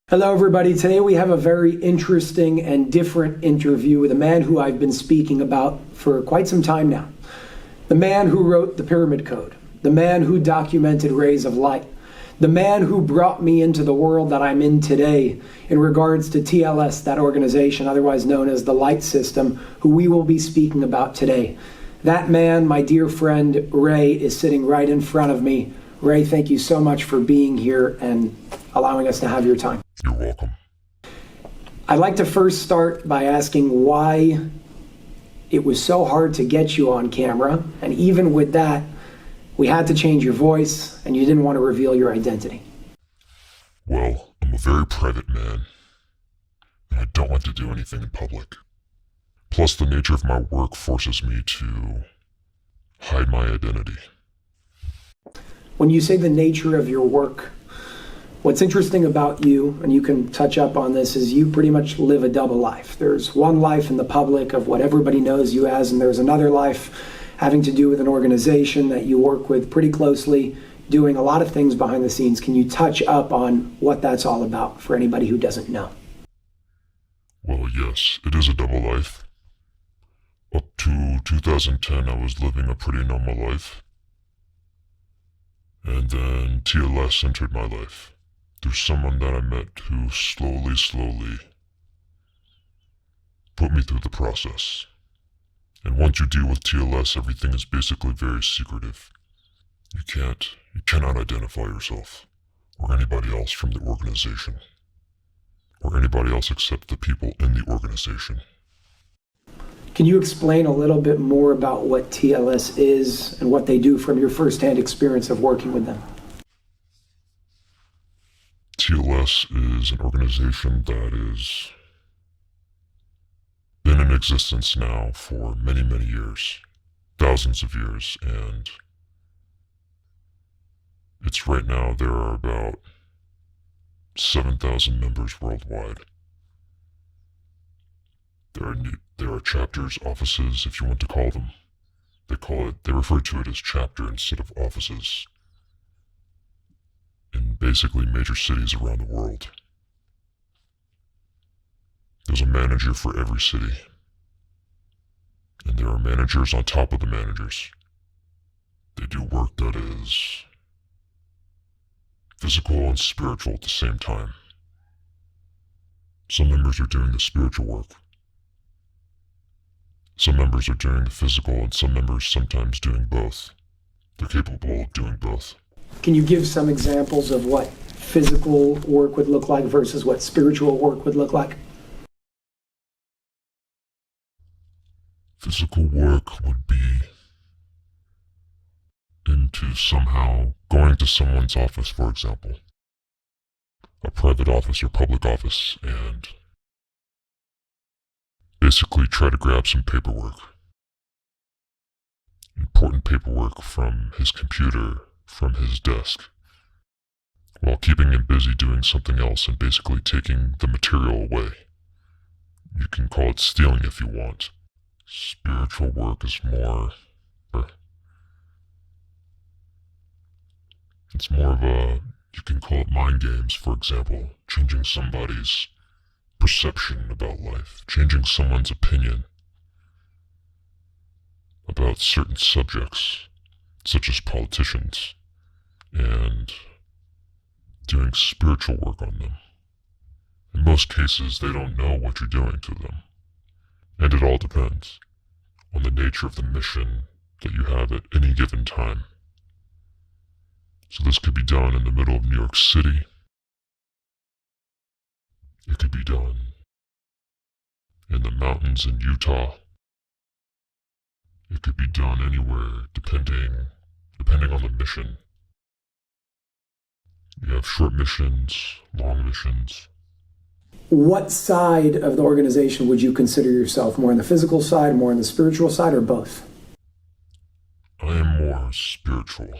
Hello, everybody. Today we have a very interesting and different interview with a man who I've been speaking about for quite some time now. The man who wrote the Pyramid Code, the man who documented rays of light, the man who brought me into the world that I'm in today in regards to TLS, that organization otherwise known as the Light System, who we will be speaking about today. That man, my dear friend Ray, is sitting right in front of me. Ray, thank you so much for being here and allowing us to have your time. You're welcome. I'd like to first start by asking why it was so hard to get you on camera, and even with that, we had to change your voice, and you didn't want to reveal your identity. Well, I'm a very private man, and I don't like to do anything in public. Plus, the nature of my work forces me to hide my identity. When you say the nature of your work, what's interesting about you, and you can touch up on this, is you pretty much live a double life. There's one life in the public of what everybody knows you as, and there's another life having to do with an organization that you work with pretty closely, doing a lot of things behind the scenes. Can you touch up on what that's all about for anybody who doesn't know? Well, yes, it is a double life. Up to 2010, I was living a pretty normal life. And then TLS entered my life. There's someone that I met who slowly put me through the process. And once you deal with TLS, everything is basically very secretive. You cannot identify yourself, or anybody else from the organization, or anybody else except the people in the organization. Can you explain a little bit more about what TLS is and what they do from your firsthand experience of working with them? TLS is an organization that has been in existence now for many years, thousands of years, and it's right now there are about 7,000 members worldwide. There are chapters, offices, if you want to call them. They refer to it as chapter instead of offices in basically major cities around the world. There's a manager for every city, and there are managers on top of the managers. They do work that is physical and spiritual at the same time. Some members are doing the spiritual work. Some members are doing the physical, and some members sometimes doing both. They're capable of doing both. Can you give some examples of what physical work would look like versus what spiritual work would look like? Physical work would be into somehow going to someone's office, for example, a private office or public office, and basically try to grab some paperwork, important paperwork from his computer, from his desk, while keeping him busy doing something else and basically taking the material away. You can call it stealing if you want. Spiritual work is it's more of a, you can call it mind games, for example, changing somebody's perception about life, changing someone's opinion about certain subjects, such as politicians, and doing spiritual work on them. In most cases, they don't know what you're doing to them, and it all depends on the nature of the mission that you have at any given time. So this could be done in the middle of New York City. It could be done in the mountains in Utah. It could be done anywhere, depending on the mission. You have short missions, long missions. What side of the organization would you consider yourself? More on the physical side, more on the spiritual side, or both? I am more spiritual.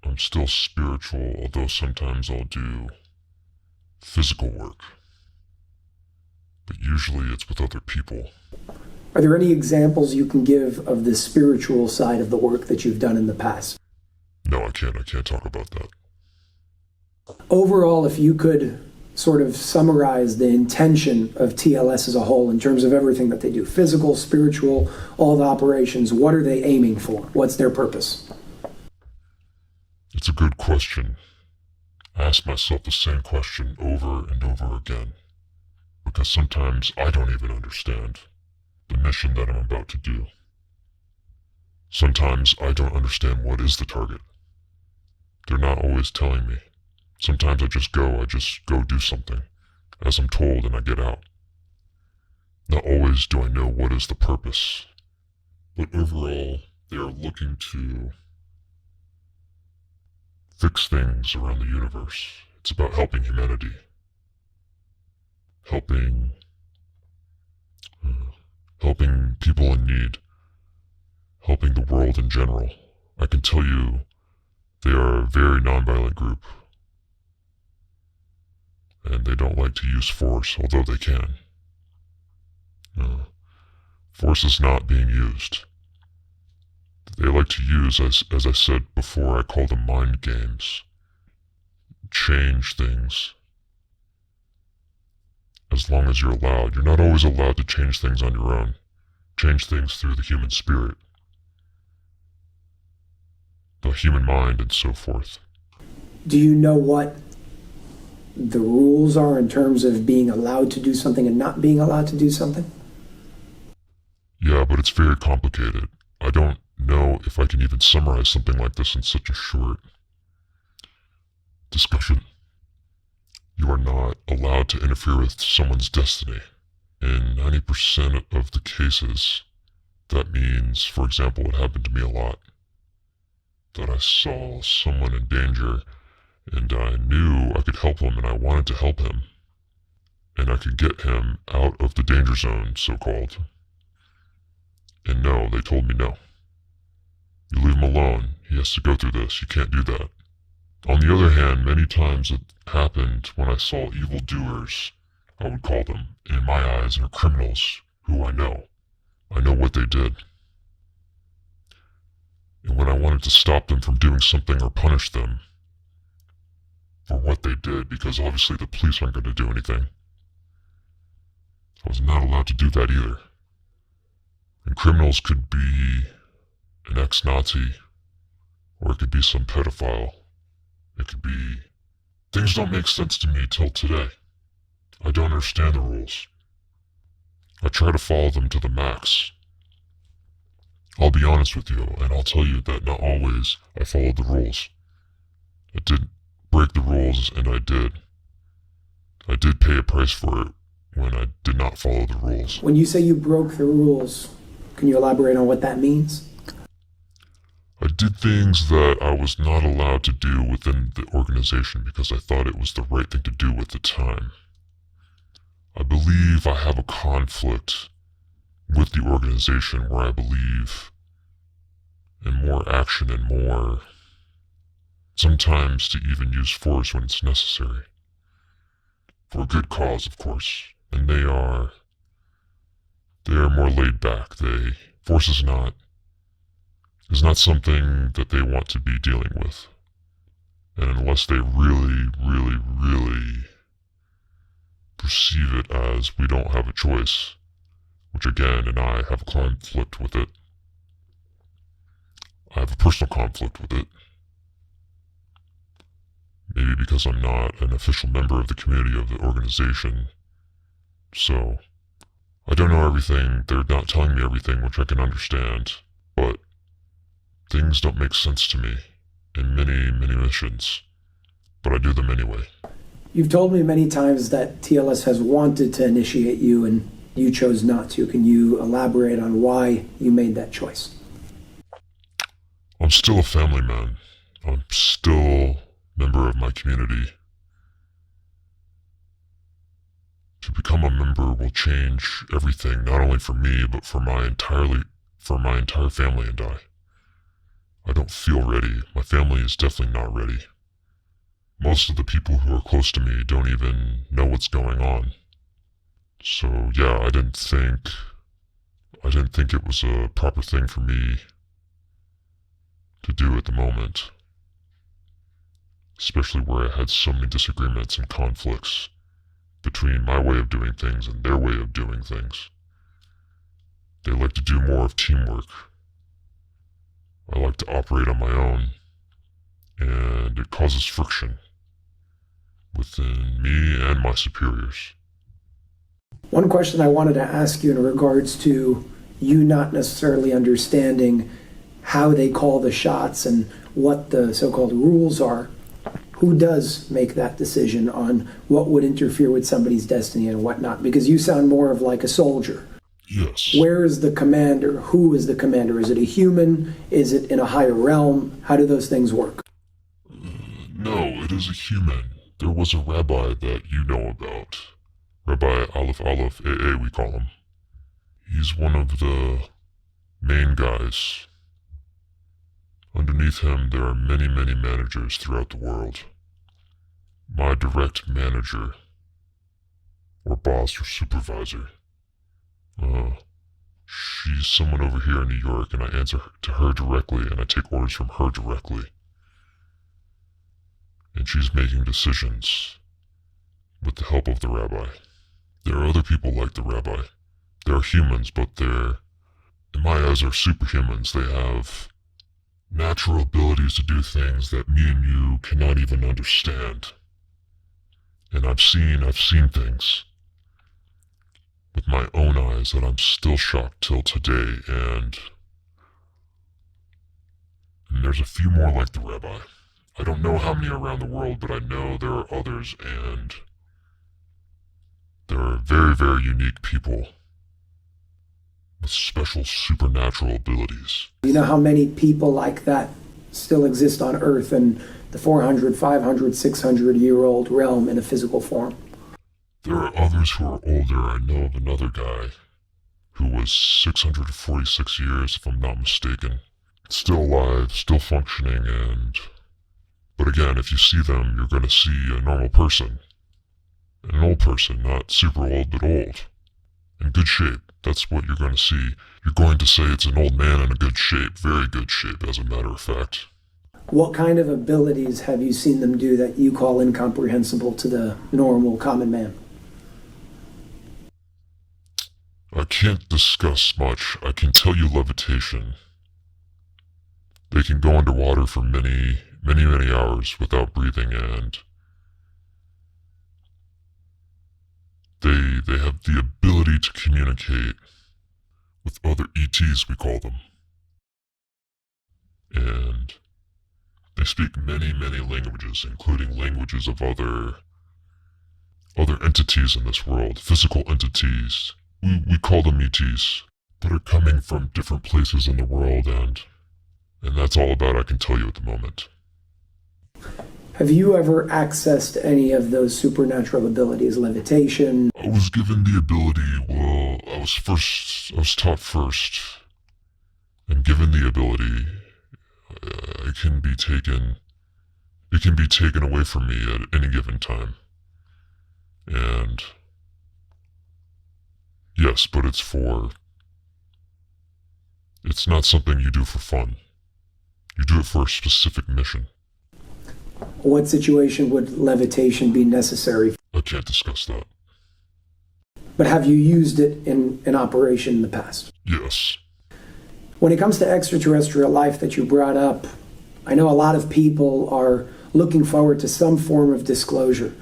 I'm still spiritual, although sometimes I'll do physical work. But usually it's with other people. Are there any examples you can give of the spiritual side of the work that you've done in the past? No, I can't talk about that. Overall, if you could sort of summarize the intention of TLS as a whole in terms of everything that they do, physical, spiritual, all the operations, what are they aiming for? What's their purpose? It's a good question. I ask myself the same question over and over again, because sometimes I don't even understand the mission that I'm about to do. Sometimes I don't understand what is the target. They're not always telling me. Sometimes I just go do something, as I'm told, and I get out. Not always do I know what is the purpose, but overall, they are looking to fix things around the universe. It's about helping humanity, helping people in need, helping the world in general. I can tell you, they are a very nonviolent group, and they don't like to use force, although they can. Force is not being used. They like to use, as I said before, I call them mind games. Change things. As long as you're allowed. You're not always allowed to change things on your own. Change things through the human spirit, the human mind, and so forth. Do you know what the rules are in terms of being allowed to do something and not being allowed to do something? Yeah, but it's very complicated. I don't know if I can even summarize something like this in such a short discussion. You are not allowed to interfere with someone's destiny. In 90% of the cases, that means, for example, it happened to me a lot, that I saw someone in danger and I knew I could help him and I wanted to help him. And I could get him out of the danger zone, so-called. And no, they told me no. You leave him alone. He has to go through this. You can't do that. On the other hand, many times it happened when I saw evildoers, I would call them, in my eyes, are criminals who I know. I know what they did. And when I wanted to stop them from doing something or punish them for what they did, because obviously the police aren't going to do anything, I was not allowed to do that either. And criminals could be an ex-Nazi, or it could be some pedophile. It could be... Things don't make sense to me till today. I don't understand the rules. I try to follow them to the max. I'll be honest with you, and I'll tell you that not always I followed the rules. I did break the rules, and I did. I did pay a price for it when I did not follow the rules. When you say you broke the rules, can you elaborate on what that means? I did things that I was not allowed to do within the organization because I thought it was the right thing to do at the time. I believe I have a conflict with the organization where I believe in more action and more, sometimes to even use force when it's necessary. For a good cause, of course. And they are more laid back. Force is not something that they want to be dealing with. And unless they really, really, really perceive it as we don't have a choice, which again, and I have a conflict with it. I have a personal conflict with it. Maybe because I'm not an official member of the community of the organization. So, I don't know everything. They're not telling me everything, which I can understand. But things don't make sense to me in many, many missions. But I do them anyway. You've told me many times that TLS has wanted to initiate you and you chose not to. Can you elaborate on why you made that choice? I'm still a family man. I'm still a member of my community. To become a member will change everything, not only for me, but for my entire family and I. I don't feel ready. My family is definitely not ready. Most of the people who are close to me don't even know what's going on. So yeah, I didn't think it was a proper thing for me to do at the moment. especially where I had so many disagreements and conflicts between my way of doing things and their way of doing things. They like to do more of teamwork. I like to operate on my own, and it causes friction within me and my superiors. One question I wanted to ask you in regards to you not necessarily understanding how they call the shots and what the so-called rules are. Who does make that decision on what would interfere with somebody's destiny and whatnot? Because you sound more of like a soldier. Yes. Where is the commander? Who is the commander? Is it a human? Is it in a higher realm? How do those things work? No, it is a human. There was a rabbi that you know about. Rabbi Aleph Aleph AA, we call him. He's one of the main guys. Underneath him, there are many, many managers throughout the world. My direct manager, or boss, or supervisor, she's someone over here in New York, and I answer to her directly, and I take orders from her directly. And she's making decisions with the help of the rabbi. There are other people like the rabbi. They are humans, but they're, in my eyes, are superhumans. They have natural abilities to do things that me and you cannot even understand. And I've seen things with my own eyes that I'm still shocked till today, and there's a few more like the rabbi. I don't know how many around the world, but I know there are others, and there are very, very unique people with special supernatural abilities. You know how many people like that still exist on Earth in the 400, 500, 600-year-old realm in a physical form? There are others who are older. I know of another guy who was 646 years, if I'm not mistaken. Still alive, still functioning, but again, if you see them, you're going to see a normal person. An old person, not super old, but old. In good shape. That's what you're going to see. You're going to say it's an old man in a good shape, very good shape, as a matter of fact. What kind of abilities have you seen them do that you call incomprehensible to the normal common man? I can't discuss much. I can tell you levitation. They can go underwater for many, many, many hours without breathing, and they have the ability to communicate with other ETs, we call them. And they speak many, many languages, including languages of other entities in this world, physical entities. We call them ETs, that are coming from different places in the world, and that's all about I can tell you at the moment. Have you ever accessed any of those supernatural abilities, levitation? I was given the ability, well, I was taught first, and given the ability, it can be taken away from me at any given time. And yes, but it's not something you do for fun. You do it for a specific mission. What situation would levitation be necessary? I can't discuss that. But have you used it in an operation in the past? Yes. When it comes to extraterrestrial life that you brought up, I know a lot of people are looking forward to some form of disclosure.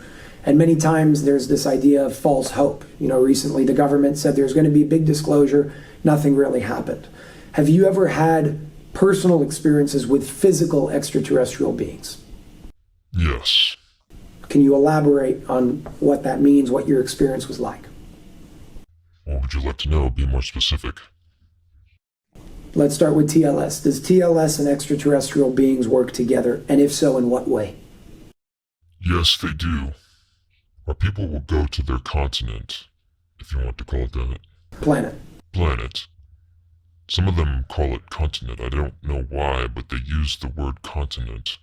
And many times there's this idea of false hope. Recently the government said there's going to be big disclosure. Nothing really happened. Have you ever had personal experiences with physical extraterrestrial beings? Yes. Can you elaborate on what that means, what your experience was like? What would you like to know? Be more specific. Let's start with TLS. Does TLS and extraterrestrial beings work together? And if so, in what way? Yes, they do. Our people will go to their continent, if you want to call it that. Planet. Some of them call it continent. I don't know why, but they use the word continent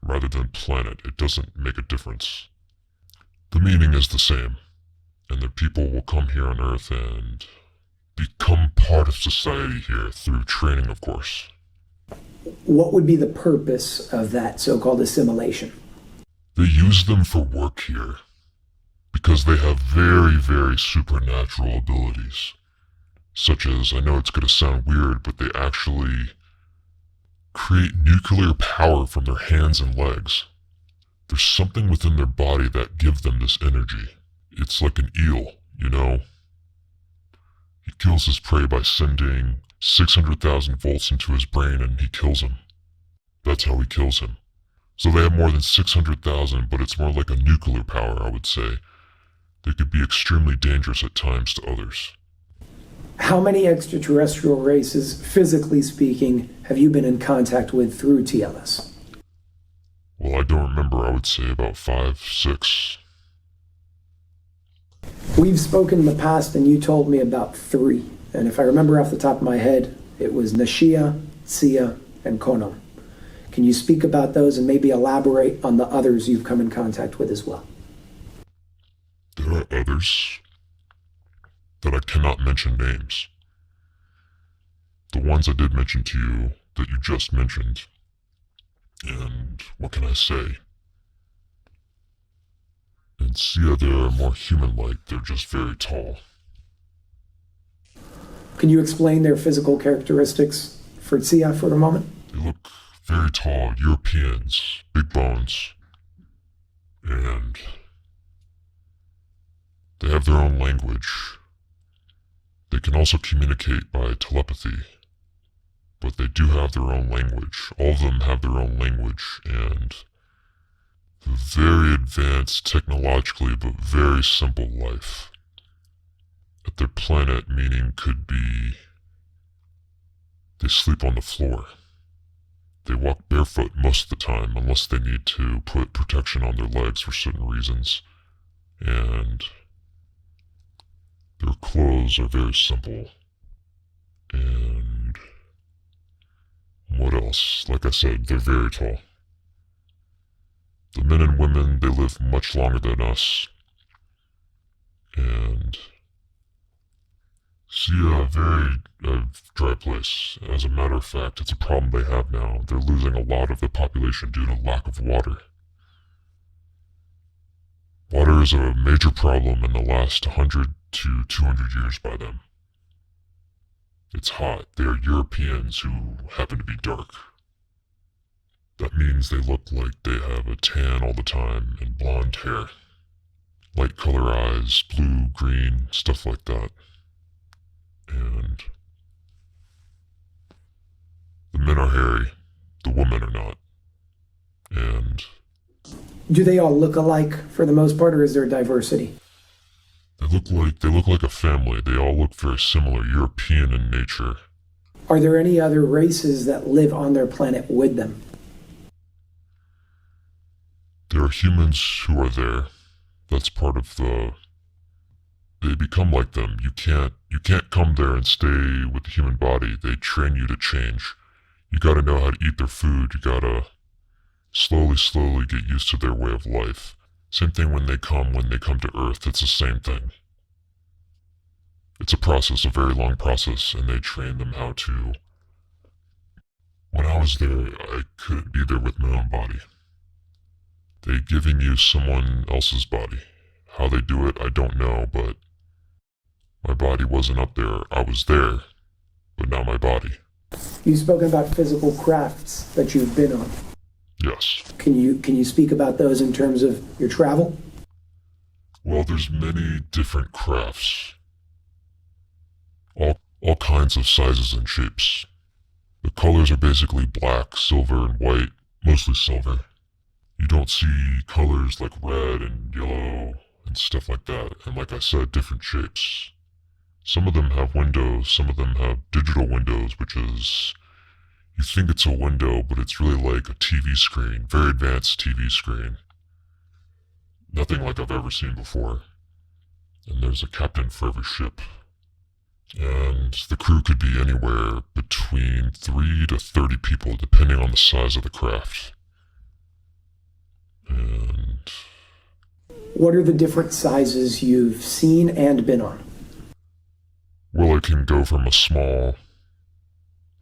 rather than planet. It doesn't make a difference. The meaning is the same, and the people will come here on Earth and become part of society here through training, of course. What would be the purpose of that so-called assimilation? They use them for work here because they have very, very supernatural abilities. Such as, I know it's going to sound weird, but they actually create nuclear power from their hands and legs. There's something within their body that gives them this energy. It's like an eel, you know? He kills his prey by sending 600,000 volts into his brain and he kills him. That's how he kills him. So they have more than 600,000, but it's more like a nuclear power, I would say. They could be extremely dangerous at times to others. How many extraterrestrial races, physically speaking, have you been in contact with through TLS? Well, I don't remember. I would say about 5, 6. We've spoken in the past and you told me about 3. And if I remember off the top of my head, it was Nashia, Sia, and Konom. Can you speak about those and maybe elaborate on the others you've come in contact with as well? There are others that I cannot mention names. The ones I did mention to you that you just mentioned. And what can I say? In Sia, they're more human-like. They're just very tall. Can you explain their physical characteristics for Sia for a moment? They look very tall, Europeans, big bones. And they have their own language. They can also communicate by telepathy, but they do have their own language. All of them have their own language, and they're very advanced technologically, but very simple life. At their planet, meaning could be they sleep on the floor. They walk barefoot most of the time, unless they need to put protection on their legs for certain reasons. And their clothes are very simple. And what else? Like I said, they're very tall. The men and women, they live much longer than us. And Sia, a very dry place. As a matter of fact, it's a problem they have now. They're losing a lot of the population due to lack of water. Water is a major problem in the last 100 to 200 years by them. It's hot. They are Europeans who happen to be dark. That means they look like they have a tan all the time and blonde hair. Light color eyes, blue, green, stuff like that. And the men are hairy, the women are not. And Do they all look alike for the most part, or is there diversity? they look like a family. They all look very similar, European in nature. Are there any other races that live on their planet with them? There are humans who are there. That's part of the... They become like them. You can't come there and stay with the human body. They train you to change. You gotta know how to eat their food. You gotta slowly get used to their way of life. Same thing when they come to Earth. It's the same thing. It's a process, a very long process, and they train them how to... When I was there, I couldn't be there with my own body. They giving you someone else's body. How they do it, I don't know, but my body wasn't up there. I was there, but not my body. You've spoken about physical crafts that you've been on. Yes. Can you speak about those in terms of your travel? Well, there's many different crafts. All kinds of sizes and shapes. The colors are basically black, silver, and white, mostly silver. You don't see colors like red and yellow and stuff like that. And like I said, different shapes. Some of them have windows, some of them have digital windows, which is... You think it's a window, but it's really like a TV screen, very advanced TV screen. Nothing like I've ever seen before. And there's a captain for every ship. And the crew could be anywhere between 3 to 30 people, depending on the size of the craft. And... What are the different sizes you've seen and been on? Well, it can go from a small...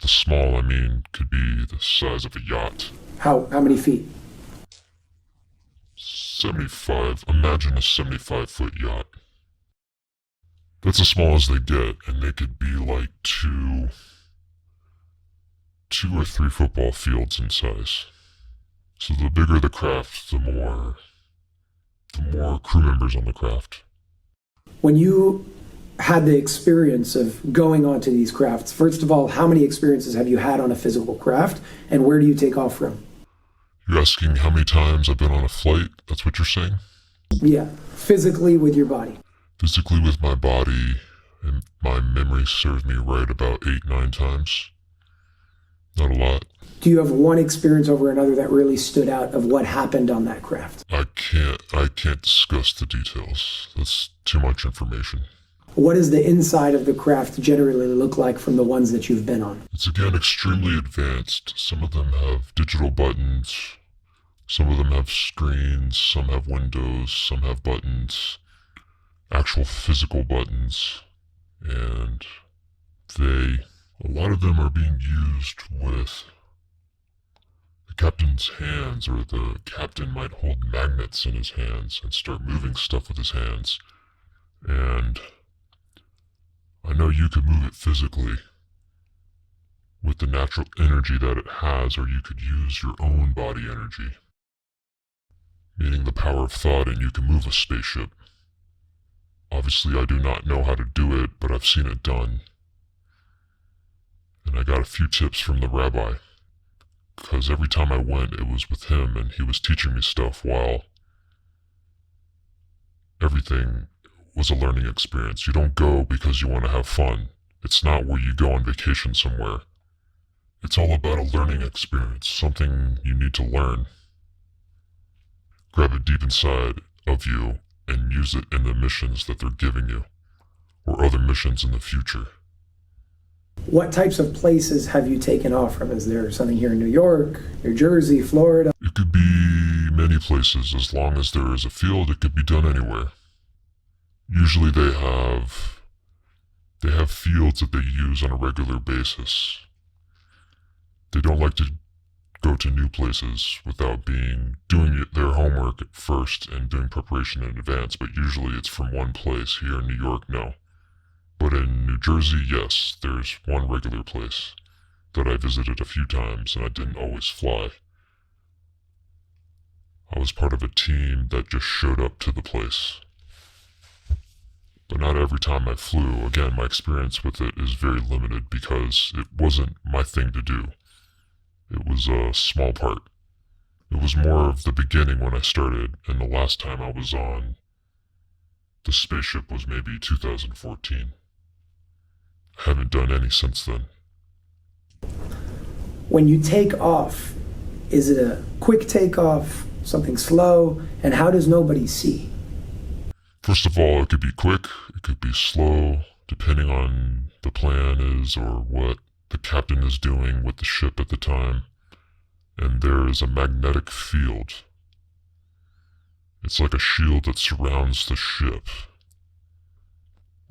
The small, I mean, could be the size of a yacht. How many feet? 75. Imagine a 75-foot yacht. That's as small as they get, and they could be like two or three football fields in size. So the bigger the craft, the more crew members on the craft. When you had the experience of going onto these crafts, first of all, how many experiences have you had on a physical craft, and where do you take off from? You're asking how many times I've been on a flight? That's what you're saying? Yeah, physically with your body. Physically with my body, and my memory serves me right about 8-9 times. Not a lot. Do you have one experience over another that really stood out of what happened on that craft? I can't discuss the details. That's too much information. What does the inside of the craft generally look like from the ones that you've been on? It's again extremely advanced. Some of them have digital buttons. Some of them have screens. Some have windows. Some have buttons. Actual physical buttons. And a lot of them are being used with the captain's hands, or the captain might hold magnets in his hands and start moving stuff with his hands. And I know you could move it physically with the natural energy that it has, or you could use your own body energy, meaning the power of thought, and you can move a spaceship. Obviously, I do not know how to do it, but I've seen it done. And I got a few tips from the rabbi, because every time I went, it was with him, and he was teaching me stuff while everything was a learning experience. You don't go because you want to have fun. It's not where you go on vacation somewhere. It's all about a learning experience, something you need to learn. Grab it deep inside of you and use it in the missions that they're giving you, or other missions in the future. What types of places have you taken off from? Is there something here in New York, New Jersey, Florida? It could be many places. As long as there is a field, it could be done anywhere. Usually they have fields that they use on a regular basis. They don't like to go to new places without doing their homework at first and doing preparation in advance, but usually it's from one place. Here in New York, no. But in New Jersey, yes, there's one regular place that I visited a few times, and I didn't always fly. I was part of a team that just showed up to the place. But not every time I flew. Again, my experience with it is very limited because it wasn't my thing to do. It was a small part. It was more of the beginning when I started, and the last time I was on the spaceship was maybe 2014. I haven't done any since then. When you take off, is it a quick takeoff, something slow, and how does nobody see? First of all, it could be quick, it could be slow, depending on the plan is or what the captain is doing with the ship at the time. And there is a magnetic field. It's like a shield that surrounds the ship,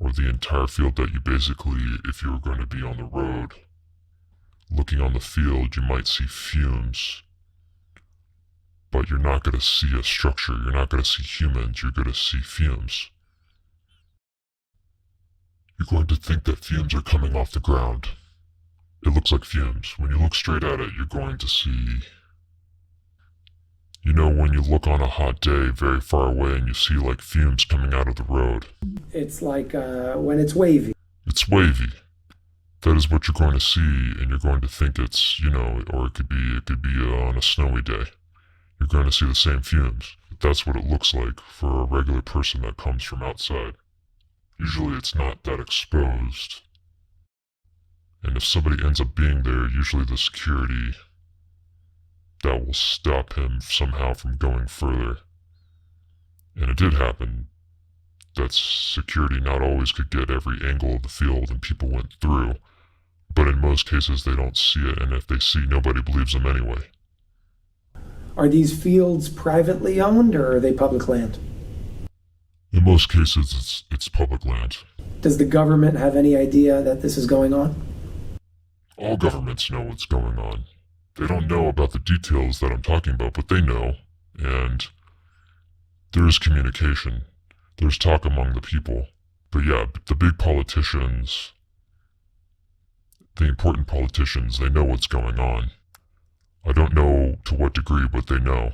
or the entire field that you basically, if you were going to be on the road, looking on the field, you might see fumes. But you're not going to see a structure, you're not going to see humans, you're going to see fumes. You're going to think that fumes are coming off the ground. It looks like fumes. When you look straight at it, you're going to see, when you look on a hot day very far away and you see like fumes coming out of the road. It's like when it's wavy. It's wavy. That is what you're going to see, and you're going to think it's, or it could be on a snowy day. You're going to see the same fumes. That's what it looks like for a regular person that comes from outside. Usually it's not that exposed. And if somebody ends up being there, usually the security, that will stop him somehow from going further. And it did happen that security not always could get every angle of the field and people went through. But in most cases they don't see it, and if they see, nobody believes them anyway. Are these fields privately owned, or are they public land? In most cases, it's public land. Does the government have any idea that this is going on? All governments know what's going on. They don't know about the details that I'm talking about, but they know. And there is communication. There's talk among the people. But yeah, the big politicians, the important politicians, they know what's going on. I don't know to what degree, but they know.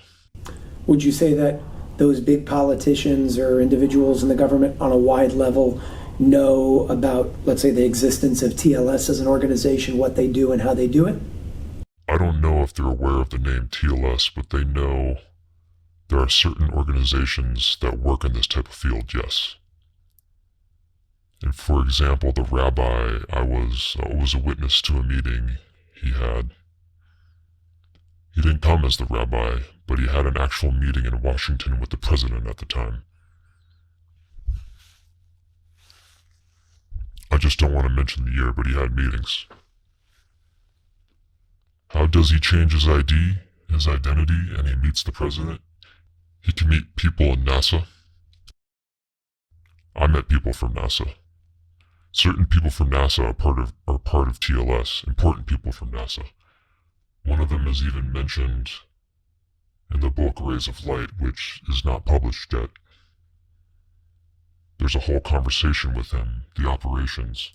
Would you say that those big politicians or individuals in the government on a wide level know about, let's say, the existence of TLS as an organization, what they do and how they do it? I don't know if they're aware of the name TLS, but they know there are certain organizations that work in this type of field, yes. And for example, the rabbi, I was a witness to a meeting he had. He didn't come as the rabbi, but he had an actual meeting in Washington with the president at the time. I just don't want to mention the year, but he had meetings. How does he change his ID, his identity, and he meets the president? He can meet people in NASA. I met people from NASA. Certain people from NASA are part of TLS, important people from NASA. One of them is even mentioned in the book Rays of Light, which is not published yet. There's a whole conversation with him, the operations,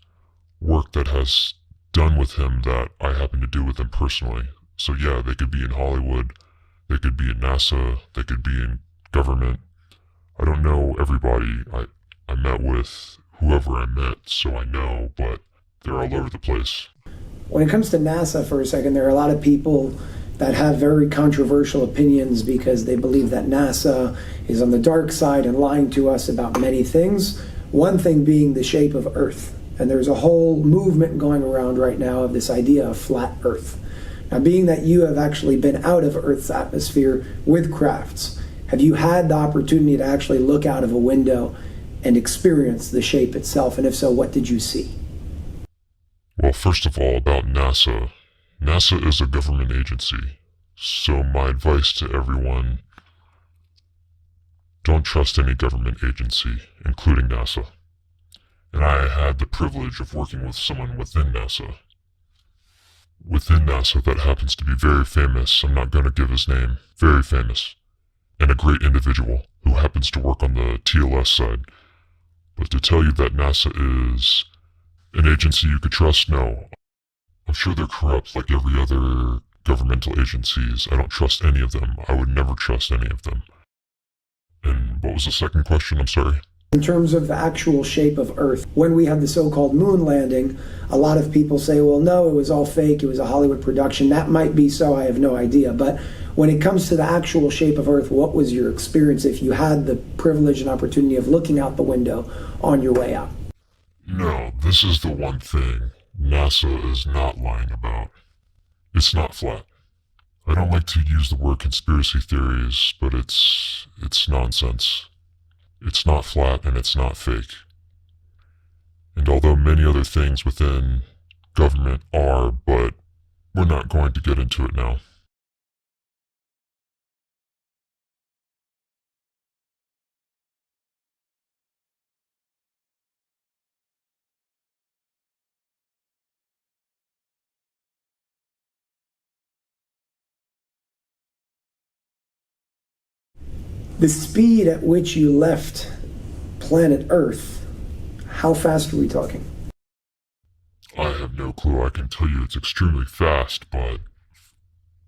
work that has done with him that I happen to do with him personally. So yeah, they could be in Hollywood, they could be in NASA, they could be in government. I don't know everybody. I met with whoever I met, so I know, but they're all over the place. When it comes to NASA, for a second, there are a lot of people that have very controversial opinions because they believe that NASA is on the dark side and lying to us about many things. One thing being the shape of Earth. And there's a whole movement going around right now of this idea of flat Earth. Now, being that you have actually been out of Earth's atmosphere with crafts, have you had the opportunity to actually look out of a window and experience the shape itself? And if so, what did you see? Well, first of all, about NASA. NASA is a government agency, so my advice to everyone, don't trust any government agency, including NASA. And I had the privilege of working with someone within NASA. Within NASA that happens to be very famous, I'm not going to give his name, very famous, and a great individual who happens to work on the TLS side. But to tell you that NASA is an agency you could trust, no. I'm sure they're corrupt like every other governmental agencies. I don't trust any of them. I would never trust any of them. And what was the second question? I'm sorry. In terms of the actual shape of Earth, when we had the so-called moon landing, a lot of people say, well, no, it was all fake. It was a Hollywood production. That might be so. I have no idea. But when it comes to the actual shape of Earth, what was your experience if you had the privilege and opportunity of looking out the window on your way out? No, this is the one thing NASA is not lying about. It's not flat. I don't like to use the word conspiracy theories, but it's nonsense. It's not flat and it's not fake. And although many other things within government are, but we're not going to get into it now. The speed at which you left planet Earth, how fast are we talking? I have no clue. I can tell you it's extremely fast, but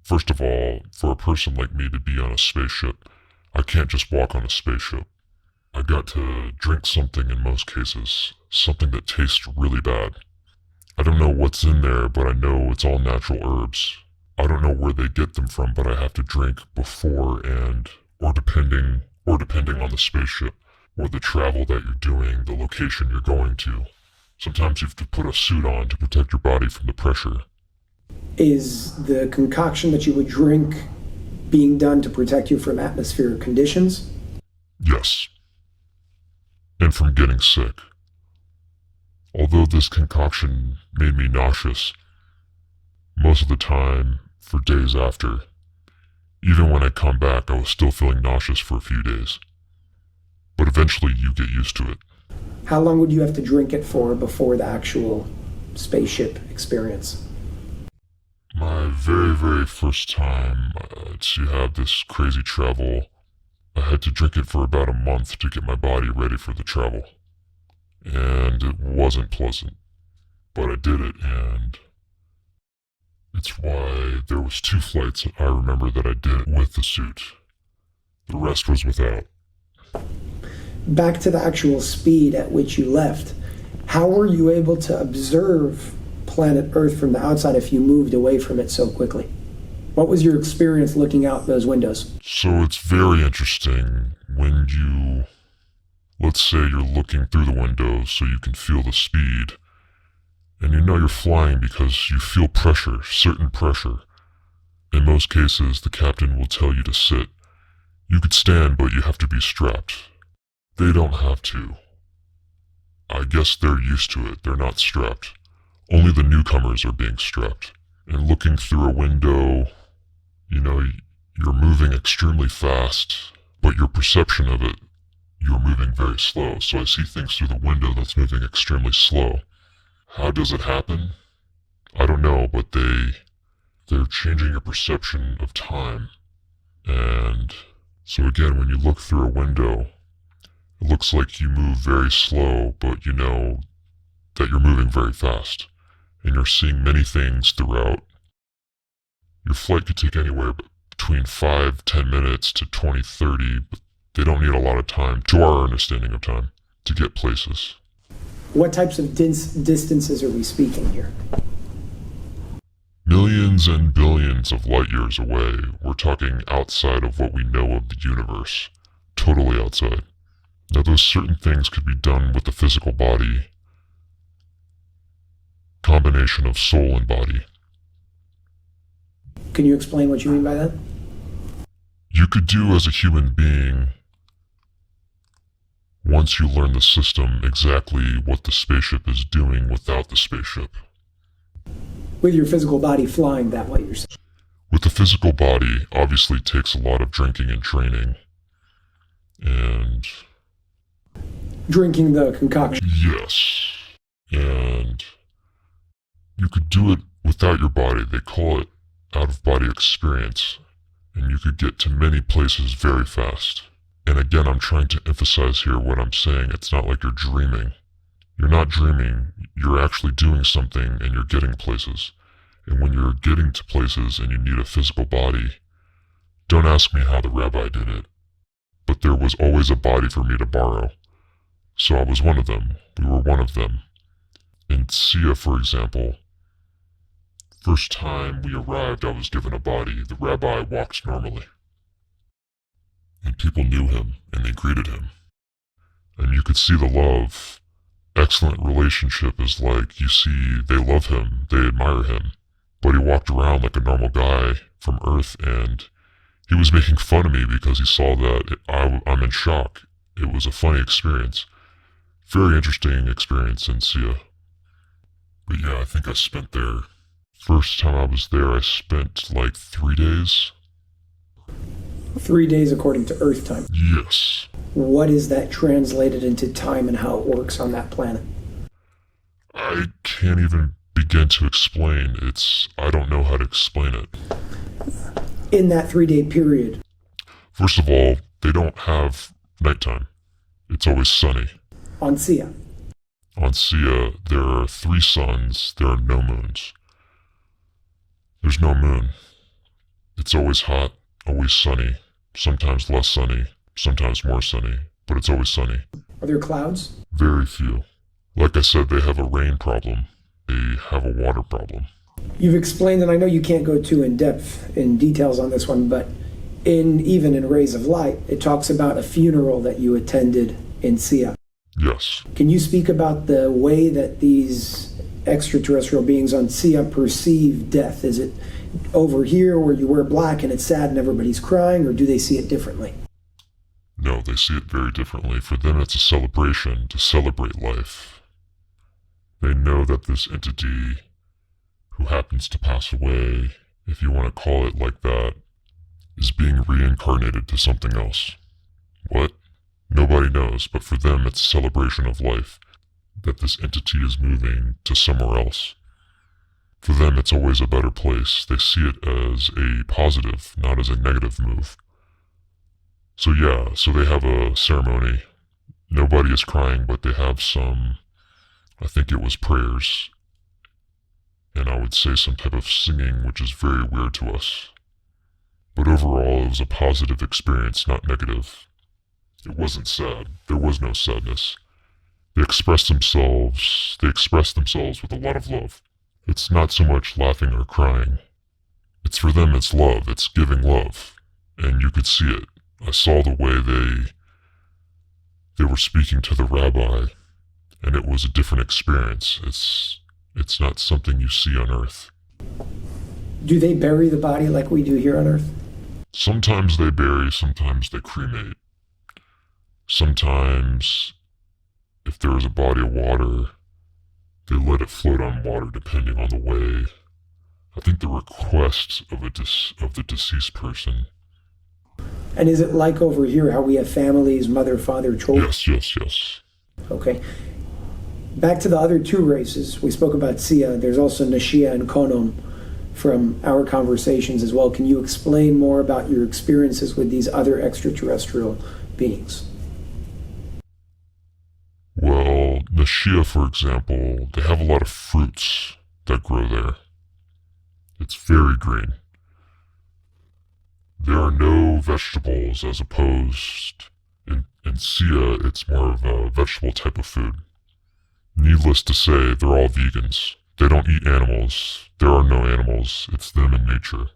first of all, for a person like me to be on a spaceship, I can't just walk on a spaceship. I got to drink something in most cases, something that tastes really bad. I don't know what's in there, but I know it's all natural herbs. I don't know where they get them from, but I have to drink before or depending on the spaceship, or the travel that you're doing, the location you're going to. Sometimes you have to put a suit on to protect your body from the pressure. Is the concoction that you would drink being done to protect you from atmospheric conditions? Yes. And from getting sick. Although this concoction made me nauseous, most of the time, for days after, even when I come back, I was still feeling nauseous for a few days. But eventually you get used to it. How long would you have to drink it for before the actual spaceship experience? My very, very first time to have this crazy travel, I had to drink it for about a month to get my body ready for the travel. And it wasn't pleasant. But I did it, and it's why there was 2 flights I remember that I did with the suit. The rest was without. Back to the actual speed at which you left, how were you able to observe planet Earth from the outside if you moved away from it so quickly? What was your experience looking out those windows? So it's very interesting when you, let's say you're looking through the window so you can feel the speed, and you know you're flying because you feel pressure, certain pressure. In most cases, the captain will tell you to sit. You could stand, but you have to be strapped. They don't have to. I guess they're used to it. They're not strapped. Only the newcomers are being strapped. And looking through a window, you're moving extremely fast, but your perception of it, you're moving very slow. So I see things through the window that's moving extremely slow. How does it happen? I don't know, but they're changing your perception of time. And so again, when you look through a window, it looks like you move very slow, but you know that you're moving very fast. And you're seeing many things throughout. Your flight could take anywhere between 5-10 minutes to 20-30, but they don't need a lot of time, to our understanding of time, to get places. What types of distances are we speaking here? Millions and billions of light years away. We're talking outside of what we know of the universe. Totally outside. Now, those certain things could be done with the physical body. Combination of soul and body. Can you explain what you mean by that? You could do as a human being, once you learn the system, exactly what the spaceship is doing without the spaceship. With your physical body flying that way, you're saying? With the physical body, obviously takes a lot of drinking and training. And drinking the concoction. Yes. And you could do it without your body. They call it out-of-body experience. And you could get to many places very fast. And again, I'm trying to emphasize here what I'm saying. It's not like you're dreaming. You're not dreaming. You're actually doing something and you're getting places. And when you're getting to places and you need a physical body, don't ask me how the rabbi did it. But there was always a body for me to borrow. So I was one of them. We were one of them. In Sia, for example, first time we arrived, I was given a body. The rabbi walked normally. And people knew him, and they greeted him. And you could see the love. Excellent relationship is like, you see, they love him, they admire him. But he walked around like a normal guy from Earth, and he was making fun of me because he saw that I'm in shock. It was a funny experience. Very interesting experience in Sia. But yeah, I think I spent there. First time I was there, I spent like 3 days. 3 days according to Earth time. Yes. What is that translated into time and how it works on that planet? I can't even begin to explain. I don't know how to explain it. In that 3-day period. First of all, they don't have nighttime. It's always sunny. On Sia. On Sia, there are 3 suns, there are no moons. There's no moon. It's always hot, always sunny, sometimes less sunny, sometimes more sunny, but it's always sunny. Are there clouds? Very few. Like I said, they have a rain problem. They have a water problem. You've explained, and I know you can't go too in depth in details on this one, but even in Rays of Light, it talks about a funeral that you attended in Sia. Yes. Can you speak about the way that these extraterrestrial beings on Sia perceive death? Is it over here where you wear black and it's sad and everybody's crying, or do they see it differently? No, they see it very differently. For them, it's a celebration to celebrate life. They know that this entity who happens to pass away, if you want to call it like that, is being reincarnated to something else. What? Nobody knows, but for them it's a celebration of life, that this entity is moving to somewhere else. For them it's always a better place. They see it as a positive, not as a negative move. So yeah, so they have a ceremony. Nobody is crying, but they have some, I think it was prayers, and I would say some type of singing, which is very weird to us. But overall, it was a positive experience, not negative. It wasn't sad. There was no sadness. They expressed themselves with a lot of love. It's not so much laughing or crying. It's for them, it's love. It's giving love. And you could see it. I saw the way they were speaking to the rabbi, and it was a different experience. It's not something you see on Earth. Do they bury the body like we do here on Earth? Sometimes they bury, sometimes they cremate. Sometimes, if there is a body of water, they let it float on water depending on the way. I think the request of the deceased person. And is it like over here how we have families, mother, father, children? Yes. Okay. Back to the other two races. We spoke about Sia. There's also Nashia and Konom from our conversations as well. Can you explain more about your experiences with these other extraterrestrial beings? Well, Nashia, for example, they have a lot of fruits that grow there. It's very green. There are no vegetables as opposed in Sia, it's more of a vegetable type of food. Needless to say, they're all vegans. They don't eat animals. There are no animals. It's them in nature.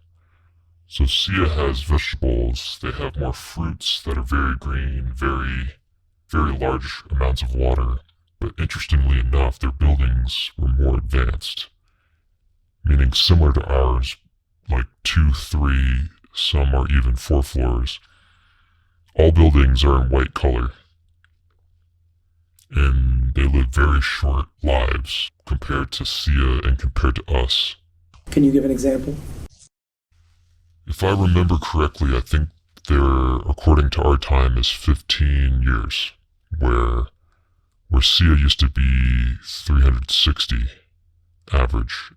So Sia has vegetables. They have more fruits that are very green, very large amounts of water. But interestingly enough, their buildings were more advanced. Meaning similar to ours, like 2, 3, some are even 4 floors. All buildings are in white color. And they live very short lives compared to Sia and compared to us. Can you give an example? If I remember correctly, I think their, according to our time, is 15 years, where Sia used to be 360 average,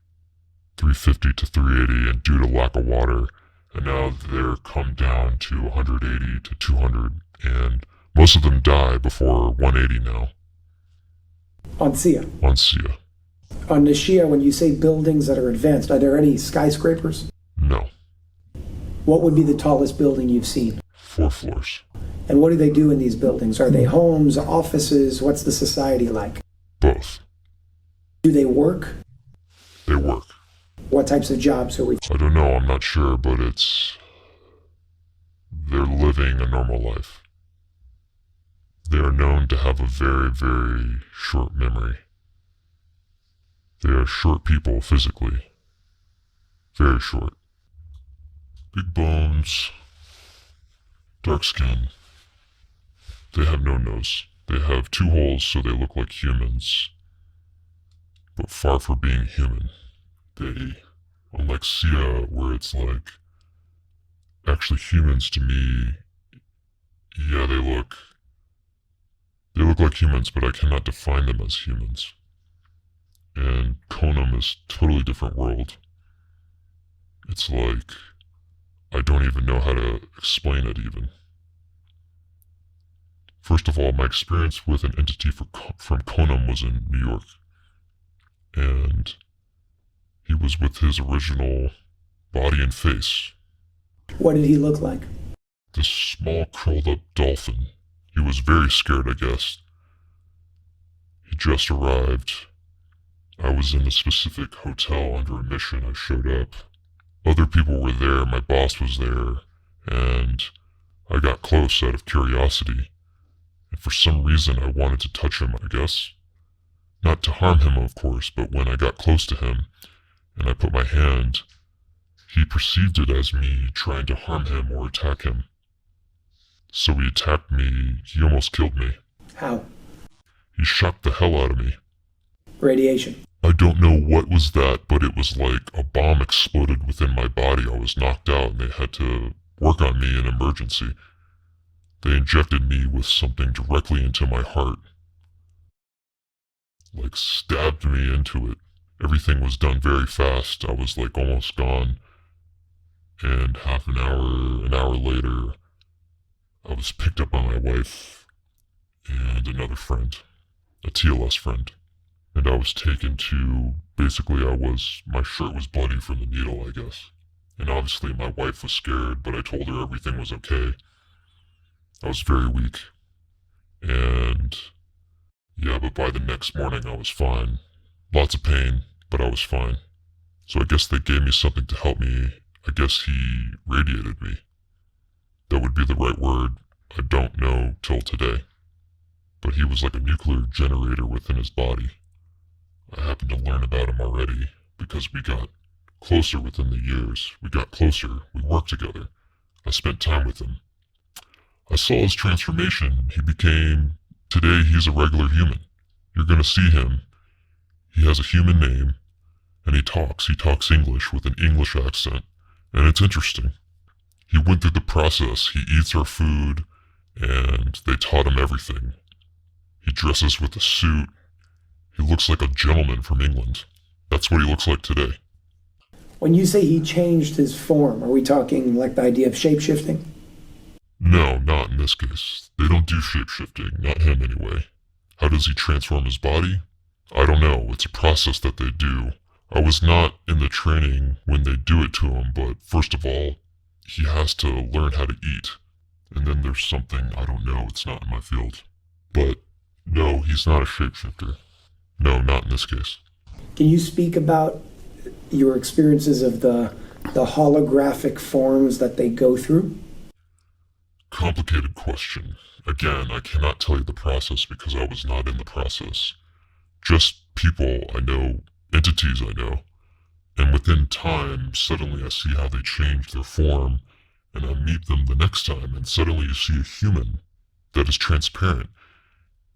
350 to 380, and due to lack of water, and now they're come down to 180 to 200, and most of them die before 180 now. On Sia. On Sia. On Nashia, when you say buildings that are advanced, are there any skyscrapers? No. What would be the tallest building you've seen? 4 floors. And what do they do in these buildings? Are they homes, offices? What's the society like? Both. Do they work? They work. What types of jobs are we? I don't know, I'm not sure, but they're living a normal life. They are known to have a very short memory. They are short people physically. Very short. Big bones. Dark skin. They have no nose. They have 2 holes so they look like humans. But far from being human. They, unlike Sia, where it's like, actually humans to me, yeah, they look like humans, but I cannot define them as humans. And Konam is a totally different world. It's like, I don't even know how to explain it even. First of all, my experience with an entity from Konam was in New York. And he was with his original body and face. What did he look like? This small curled up dolphin. He was very scared, I guess. He just arrived. I was in a specific hotel under a mission. I showed up. Other people were there. My boss was there. And I got close out of curiosity. And for some reason, I wanted to touch him, I guess. Not to harm him, of course, but when I got close to him and I put my hand, he perceived it as me trying to harm him or attack him. So he attacked me. He almost killed me. How? He shocked the hell out of me. Radiation. I don't know what was that, but it was like a bomb exploded within my body. I was knocked out and they had to work on me in emergency. They injected me with something directly into my heart. Like stabbed me into it. Everything was done very fast. I was like almost gone. And an hour later, I was picked up by my wife and another friend, a TLS friend. And I was taken to, basically my shirt was bloody from the needle, I guess. And obviously my wife was scared, but I told her everything was okay. I was very weak. And yeah, but by the next morning I was fine. Lots of pain, but I was fine. So I guess they gave me something to help me. I guess he radiated me. That would be the right word. I don't know till today. But he was like a nuclear generator within his body. I happened to learn about him already because we got closer within the years. We got closer. We worked together. I spent time with him. I saw his transformation. Today he's a regular human. You're going to see him. He has a human name, and he talks. He talks English with an English accent, and it's interesting. He went through the process. He eats our food, and they taught him everything. He dresses with a suit. He looks like a gentleman from England. That's what he looks like today. When you say he changed his form, are we talking like the idea of shape-shifting? No, not in this case. They don't do shape-shifting, not him anyway. How does he transform his body? I don't know. It's a process that they do. I was not in the training when they do it to him, but first of all, he has to learn how to eat. And then there's something, I don't know, it's not in my field. But no, he's not a shapeshifter. No, not in this case. Can you speak about your experiences of the holographic forms that they go through? Complicated question. Again, I cannot tell you the process because I was not in the process. Just people I know, entities I know. And within time, suddenly I see how they change their form, and I meet them the next time, and suddenly you see a human that is transparent.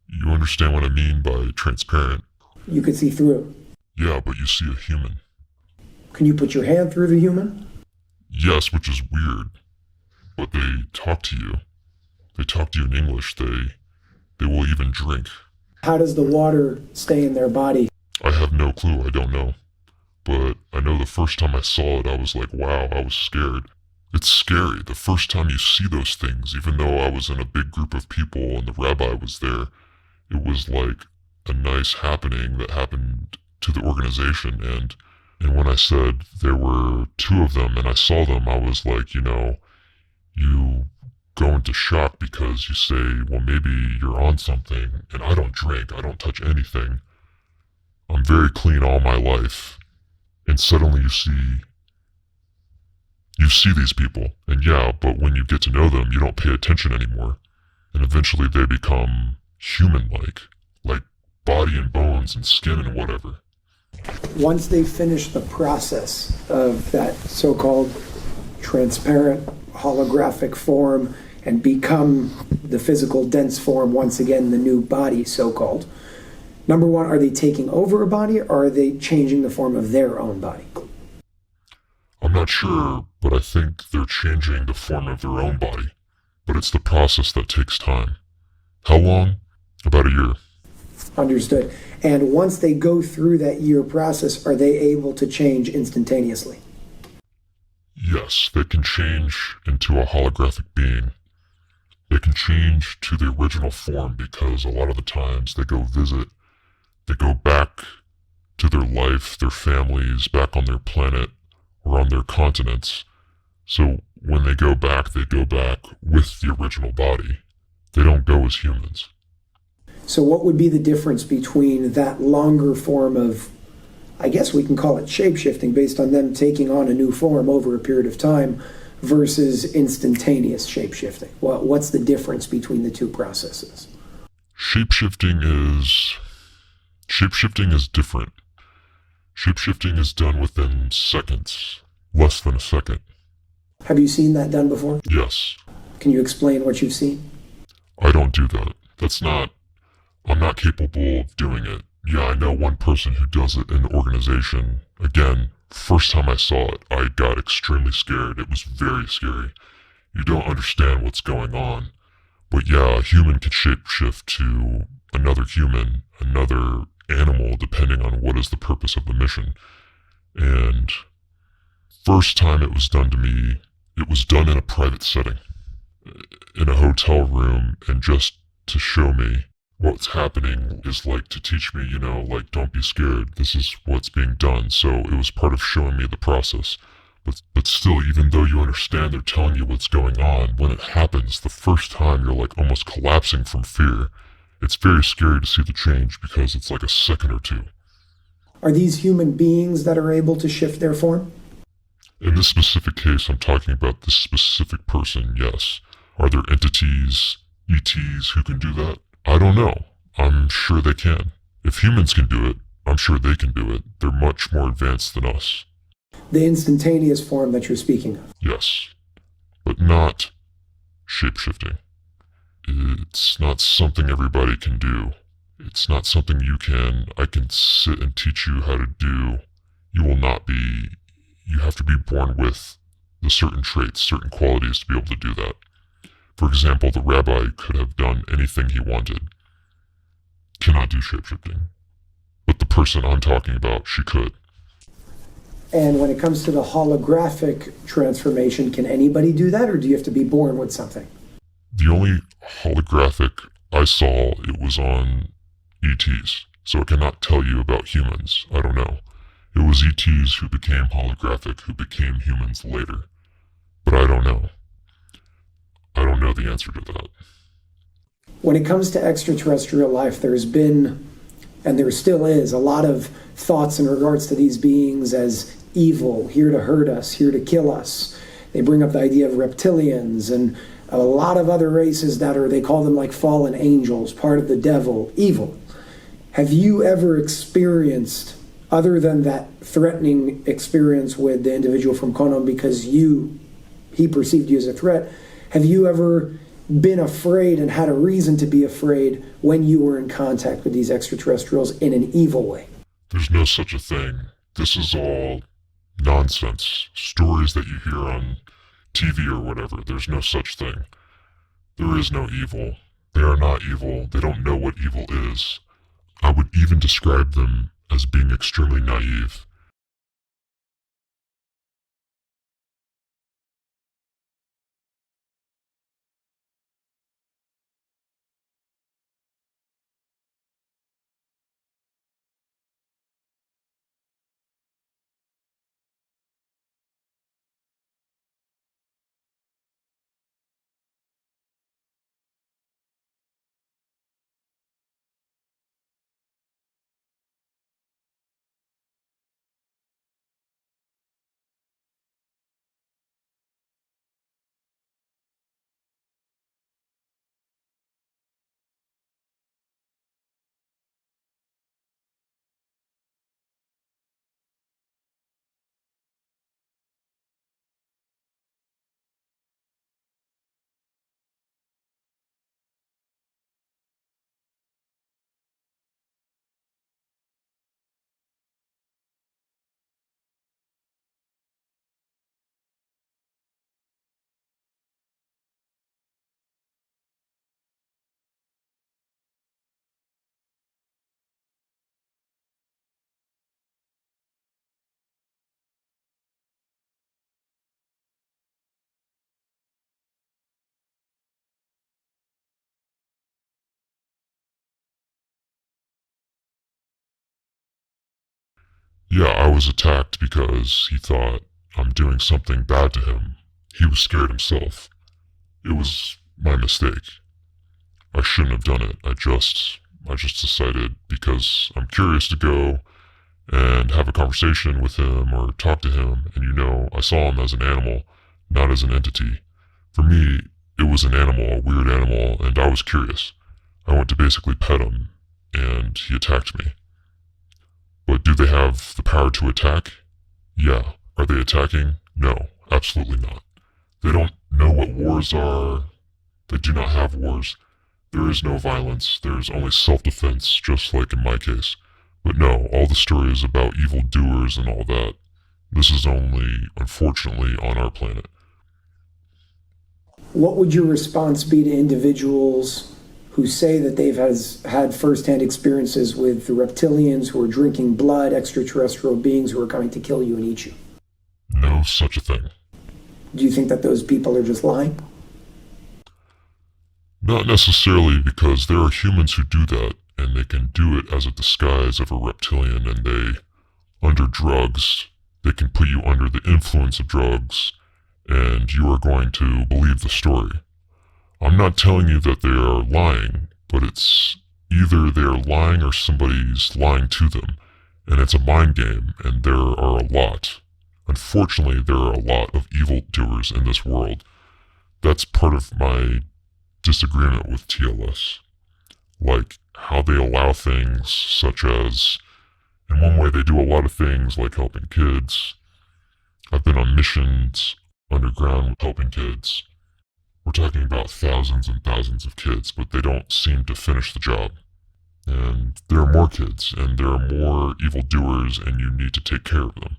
You understand what I mean by transparent? You could see through. Yeah, but you see a human. Can you put your hand through the human? Yes, which is weird. But they talk to you. They talk to you in English. They will even drink. How does the water stay in their body? I have no clue. I don't know. But I know the first time I saw it, I was like, wow, I was scared. It's scary. The first time you see those things, even though I was in a big group of people and the rabbi was there, it was like a nice happening that happened to the organization. And when I said there were two of them and I saw them, I was like, you go into shock because you say, well, maybe you're on something, and I don't drink, I don't touch anything. I'm very clean all my life. And suddenly you see these people, and yeah, but when you get to know them, you don't pay attention anymore. And eventually they become human-like, like body and bones and skin and whatever. Once they finish the process of that so-called transparent holographic form and become the physical dense form, once again, the new body, so-called. Number one, are they taking over a body, or are they changing the form of their own body? I'm not sure, but I think they're changing the form of their own body. But it's the process that takes time. How long? About a year. Understood. And once they go through that year process, are they able to change instantaneously? Yes, they can change into a holographic being. They can change to the original form because a lot of the times they go back to their life, their families, back on their planet or on their continents. So when they go back with the original body. They don't go as humans. So what would be the difference between that longer form of, I guess we can call it shape-shifting based on them taking on a new form over a period of time versus instantaneous shape-shifting? What's the difference between the two processes? Shape-shifting is different. Shape-shifting is done within seconds, less than a second. Have you seen that done before? Yes. Can you explain what you've seen? I don't do that. I'm not capable of doing it. Yeah, I know one person who does it in the organization. Again, first time I saw it, I got extremely scared. It was very scary. You don't understand what's going on. But yeah, a human can shapeshift to another human, another animal, depending on what is the purpose of the mission. And first time it was done to me, it was done in a private setting. in a hotel room and just to show me what's happening is like to teach me, like, don't be scared. This is what's being done. So it was part of showing me the process. But still, even though you understand they're telling you what's going on, when it happens, the first time you're like almost collapsing from fear. It's very scary to see the change because it's like a second or two. Are these human beings that are able to shift their form? In this specific case, I'm talking about this specific person, yes. Are there entities, ETs, who can do that? I don't know. I'm sure they can. If humans can do it, I'm sure they can do it. They're much more advanced than us. The instantaneous form that you're speaking of? Yes. But not shape-shifting. It's not something everybody can do. It's not something I can sit and teach you how to do. You have to be born with the certain traits, certain qualities to be able to do that. For example, the rabbi could have done anything he wanted. Cannot do shapeshifting. But the person I'm talking about, she could. And when it comes to the holographic transformation, can anybody do that, or do you have to be born with something? The only holographic I saw, it was on ETs, so it cannot tell you about humans. I don't know. It was ETs who became holographic, who became humans later. But I don't know. I don't know the answer to that. When it comes to extraterrestrial life, there's been, and there still is, a lot of thoughts in regards to these beings as evil, here to hurt us, here to kill us. They bring up the idea of reptilians and a lot of other races that they call them like fallen angels, part of the devil, evil. Have you ever experienced, other than that threatening experience with the individual from Konon because he perceived you as a threat, have you ever been afraid and had a reason to be afraid when you were in contact with these extraterrestrials in an evil way? There's no such a thing. This is all nonsense. Stories that you hear on TV or whatever. There's no such thing. There is no evil. They are not evil. They don't know what evil is. I would even describe them as being extremely naive. Yeah, I was attacked because he thought I'm doing something bad to him. He was scared himself. It was my mistake. I shouldn't have done it. I just decided because I'm curious to go and have a conversation with him or talk to him, and I saw him as an animal, not as an entity. For me, it was an animal, a weird animal, and I was curious. I went to basically pet him, and he attacked me. But do they have the power to attack? Yeah. Are they attacking? No, absolutely not. They don't know what wars are. They do not have wars. There is no violence. There's only self-defense, just like in my case. But no, all the stories about evildoers and all that, this is only, unfortunately, on our planet. What would your response be to individuals who say that they've had firsthand experiences with the reptilians who are drinking blood, extraterrestrial beings who are coming to kill you and eat you? No such a thing. Do you think that those people are just lying? Not necessarily, because there are humans who do that, and they can do it as a disguise of a reptilian, and under drugs, they can put you under the influence of drugs, and you are going to believe the story. I'm not telling you that they are lying, but it's either they're lying or somebody's lying to them, and it's a mind game, and there are a lot. Unfortunately, there are a lot of evildoers in this world. That's part of my disagreement with TLS. Like how they allow things such as, in one way they do a lot of things like helping kids. I've been on missions underground helping kids. We're talking about thousands and thousands of kids, but they don't seem to finish the job. And there are more kids, and there are more evildoers, and you need to take care of them.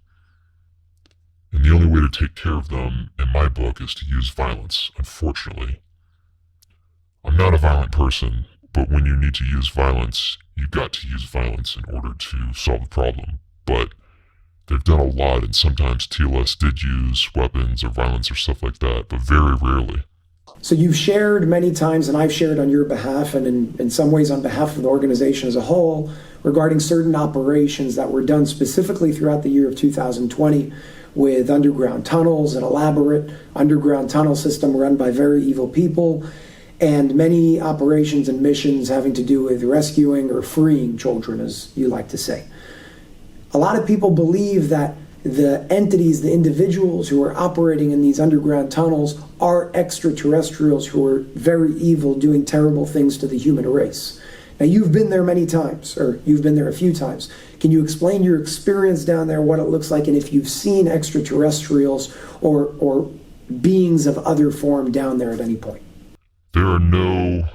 And the only way to take care of them, in my book, is to use violence, unfortunately. I'm not a violent person, but when you need to use violence, you got to use violence in order to solve the problem. But they've done a lot, and sometimes TLS did use weapons or violence or stuff like that, but very rarely. So you've shared many times, and I've shared on your behalf, and in some ways on behalf of the organization as a whole, regarding certain operations that were done specifically throughout the year of 2020 with underground tunnels, an elaborate underground tunnel system run by very evil people, and many operations and missions having to do with rescuing or freeing children, as you like to say. A lot of people believe that the entities, the individuals who are operating in these underground tunnels are extraterrestrials who are very evil, doing terrible things to the human race. Now, you've been there many times, or you've been there a few times. Can you explain your experience down there, what it looks like, and if you've seen extraterrestrials or beings of other form down there at any point? There are no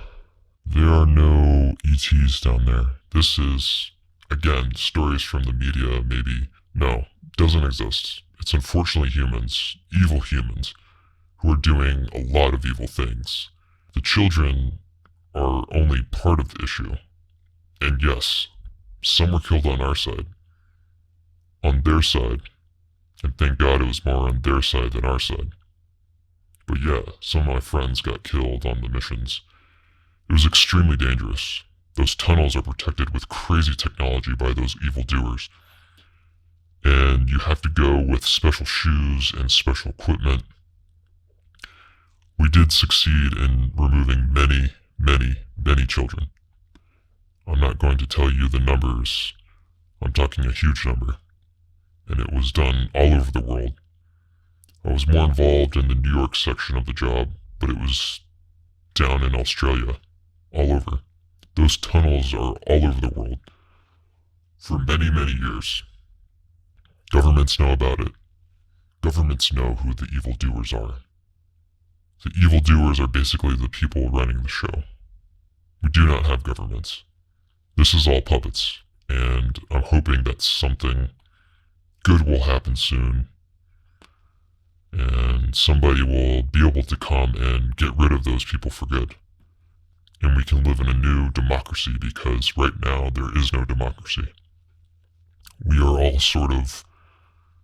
ETs down there. This is, again, stories from the media, maybe. No, doesn't exist. It's unfortunately humans, evil humans, who are doing a lot of evil things. The children are only part of the issue. And yes, some were killed on our side. On their side. And thank God it was more on their side than our side. But yeah, some of my friends got killed on the missions. It was extremely dangerous. Those tunnels are protected with crazy technology by those evildoers. And you have to go with special shoes and special equipment. We did succeed in removing many children. I'm not going to tell you the numbers. I'm talking a huge number. And it was done all over the world. I was more involved in the New York section of the job, but it was down in Australia, all over. Those tunnels are all over the world for many years. Governments know about it. Governments know who the evildoers are. The evildoers are basically the people running the show. We do not have governments. This is all puppets, and I'm hoping that something good will happen soon, and somebody will be able to come and get rid of those people for good. And we can live in a new democracy, because right now there is no democracy. We are all sort of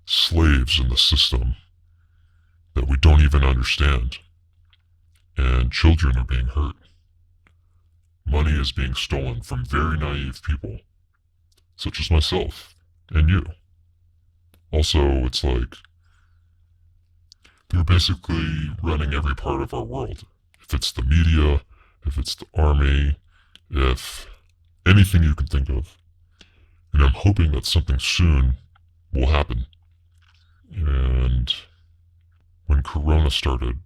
slaves in the system that we don't even understand. And children are being hurt. Money is being stolen from very naive people, such as myself and you. Also, it's like they're basically running every part of our world. If it's the media, if it's the army, if anything you can think of. And I'm hoping that something soon will happen. And when Corona started,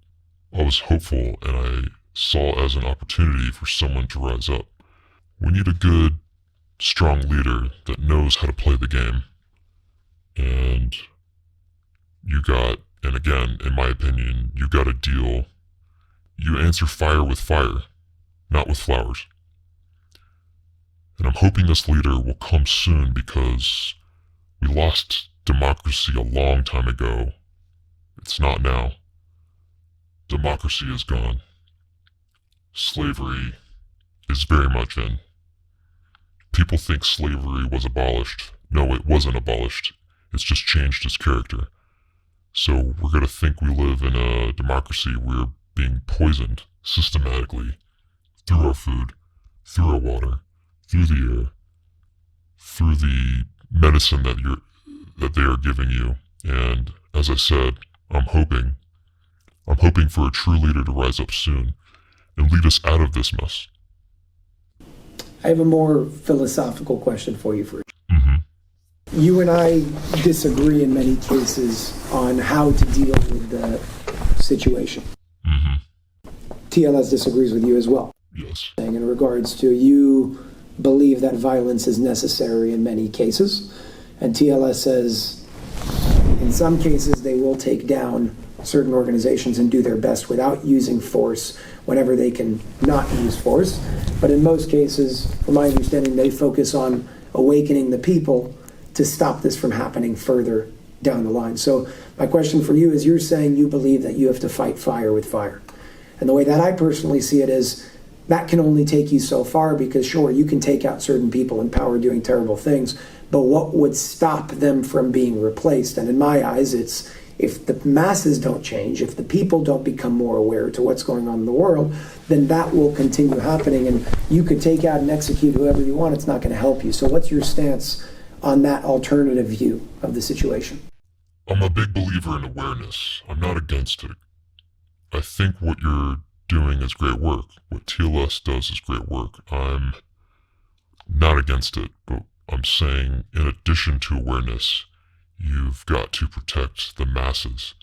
I was hopeful, and I saw as an opportunity for someone to rise up. We need a good, strong leader that knows how to play the game. And and again, in my opinion, you got to deal. You answer fire with fire, not with flowers. And I'm hoping this leader will come soon, because we lost democracy a long time ago. It's not now. Democracy is gone. Slavery is very much in. People think slavery was abolished. No, it wasn't abolished. It's just changed its character. So we're going to think we live in a democracy. We're being poisoned systematically through our food, through our water, through the air, through the medicine that they are giving you. And as I said, I'm hoping for a true leader to rise up soon and lead us out of this mess. I have a more philosophical question for you first. Mm-hmm. You and I disagree in many cases on how to deal with the situation. Mm-hmm. TLS disagrees with you as well. Yes. In regards to, you believe that violence is necessary in many cases, and TLS says in some cases they will take down certain organizations and do their best without using force whenever they can not use force. But in most cases, from my understanding, they focus on awakening the people to stop this from happening further down the line. So my question for you is, you're saying you believe that you have to fight fire with fire. And the way that I personally see it is, that can only take you so far, because sure, you can take out certain people in power doing terrible things, but what would stop them from being replaced? And in my eyes, it's, if the masses don't change, if the people don't become more aware to what's going on in the world, then that will continue happening. And you could take out and execute whoever you want, it's not going to help you. So what's your stance on that alternative view of the situation? I'm a big believer in awareness. I'm not against it. I think what you're doing is great work. What TLS does is great work. I'm not against it, but I'm saying in addition to awareness, you've got to protect the masses,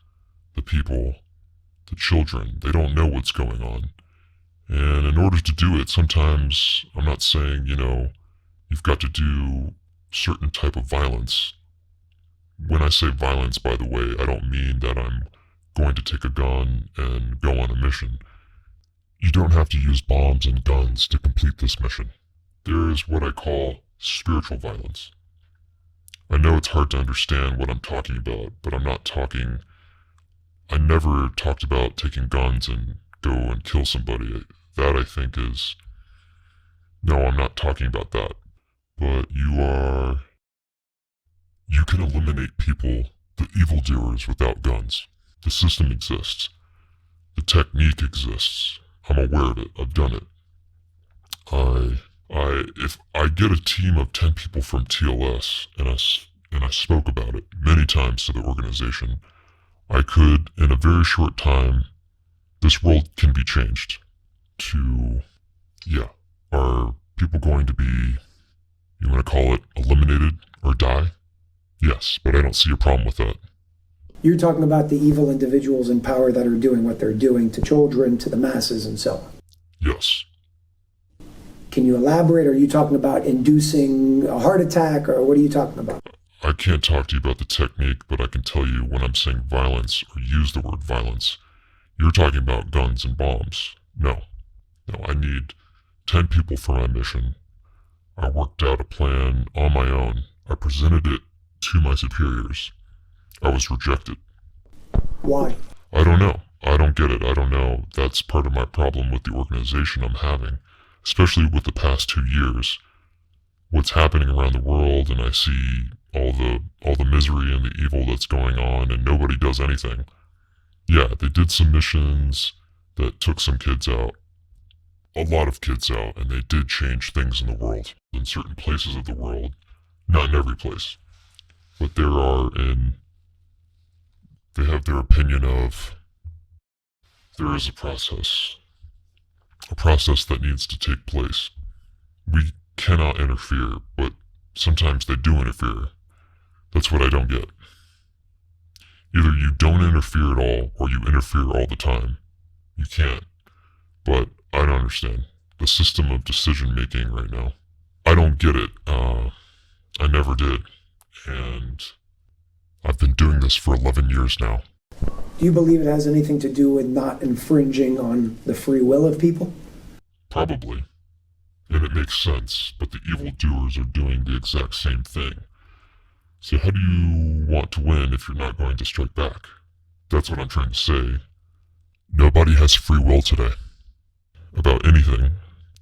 the people, the children. They don't know what's going on. And in order to do it, sometimes, I'm not saying, you've got to do certain type of violence. When I say violence, by the way, I don't mean that I'm going to take a gun and go on a mission. You don't have to use bombs and guns to complete this mission. There is what I call spiritual violence. I know it's hard to understand what I'm talking about, but I never talked about taking guns and go and kill somebody. That I think is, no, I'm not talking about that. But you can eliminate people, the evildoers, without guns. The system exists. The technique exists. I'm aware of it. I've done it. If I get a team of 10 people from TLS and I spoke about it many times to the organization, I could, in a very short time, this world can be changed to, are people going to be, you want to call it, eliminated or die? Yes, but I don't see a problem with that. You're talking about the evil individuals in power that are doing what they're doing to children, to the masses, and so on. Yes. Can you elaborate? Are you talking about inducing a heart attack, or what are you talking about? I can't talk to you about the technique, but I can tell you when I'm saying violence, or use the word violence, you're talking about guns and bombs. No, I need 10 people for my mission. I worked out a plan on my own. I presented it to my superiors. I was rejected. Why? I don't know. I don't get it. I don't know. That's part of my problem with the organization I'm having, especially with the past 2 years. What's happening around the world, and I see all the misery and the evil that's going on, and nobody does anything. Yeah, they did some missions that took some kids out, a lot of kids out, and they did change things in the world, in certain places of the world, not in every place. But they have their opinion of, there is a process that needs to take place. We cannot interfere, but sometimes they do interfere. That's what I don't get. Either you don't interfere at all, or you interfere all the time. You can't. But I don't understand the system of decision making right now. I don't get it. I never did. And I've been doing this for 11 years now. Do you believe it has anything to do with not infringing on the free will of people? Probably. And it makes sense, but the evildoers are doing the exact same thing. So how do you want to win if you're not going to strike back? That's what I'm trying to say. Nobody has free will today. About anything.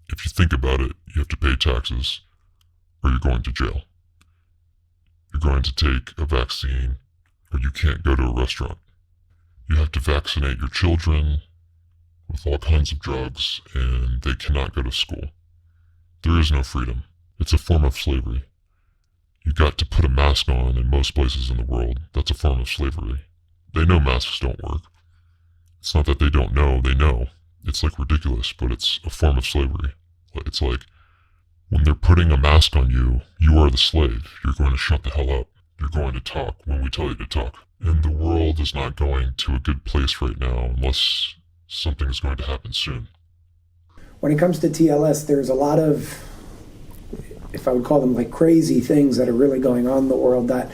If you think about it, you have to pay taxes, or you're going to jail. You're going to take a vaccine, or you can't go to a restaurant. You have to vaccinate your children, with all kinds of drugs, and they cannot go to school. There is no freedom. It's a form of slavery. You got to put a mask on in most places in the world. That's a form of slavery. They know masks don't work. It's not that they don't know, they know. It's like ridiculous, but it's a form of slavery. It's like, when they're putting a mask on you, you are the slave. You're going to shut the hell up. You're going to talk when we tell you to talk. And the world is not going to a good place right now unless something is going to happen soon. When it comes to TLS, there's a lot of, if I would call them like crazy things that are really going on in the world that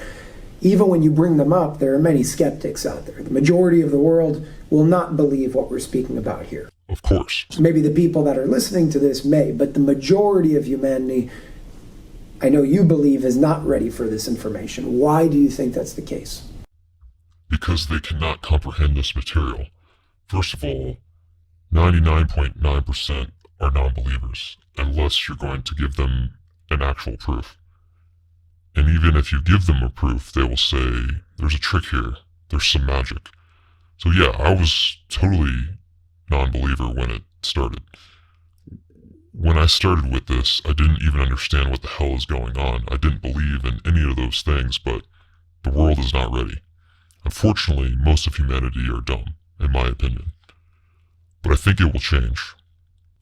even when you bring them up, there are many skeptics out there. The majority of the world will not believe what we're speaking about here. Of course. Maybe the people that are listening to this may, but the majority of humanity, I know you believe, is not ready for this information. Why do you think that's the case? Because they cannot comprehend this material. First of all, 99.9% are non-believers, unless you're going to give them an actual proof. And even if you give them a proof, they will say, there's a trick here, there's some magic. So yeah, I was totally non-believer when it started. When I started with this, I didn't even understand what the hell is going on. I didn't believe in any of those things, but the world is not ready. Unfortunately, most of humanity are dumb, in my opinion. But I think it will change.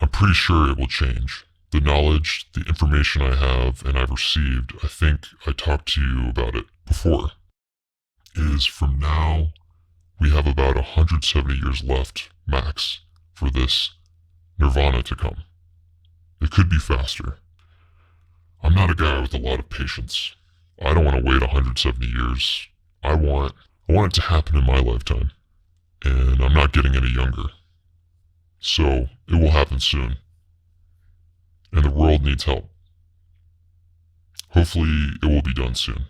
I'm pretty sure it will change. The knowledge, the information I have and I've received, I think I talked to you about it before, is from now, we have about 170 years left, max, for this nirvana to come. It could be faster. I'm not a guy with a lot of patience. I don't want to wait 170 years. I want it to happen in my lifetime. And I'm not getting any younger. So, it will happen soon. And the world needs help. Hopefully, it will be done soon.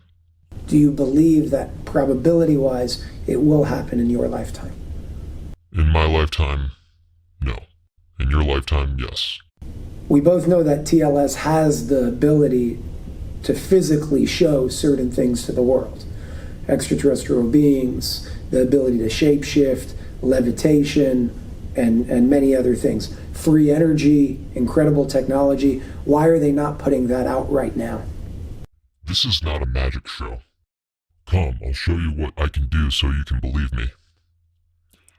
Do you believe that probability-wise it will happen in your lifetime? In my lifetime, no. In your lifetime, yes. We both know that TLS has the ability to physically show certain things to the world. Extraterrestrial beings, the ability to shapeshift, levitation, and many other things. Free energy, incredible technology. Why are they not putting that out right now? This is not a magic show. Come, I'll show you what I can do so you can believe me.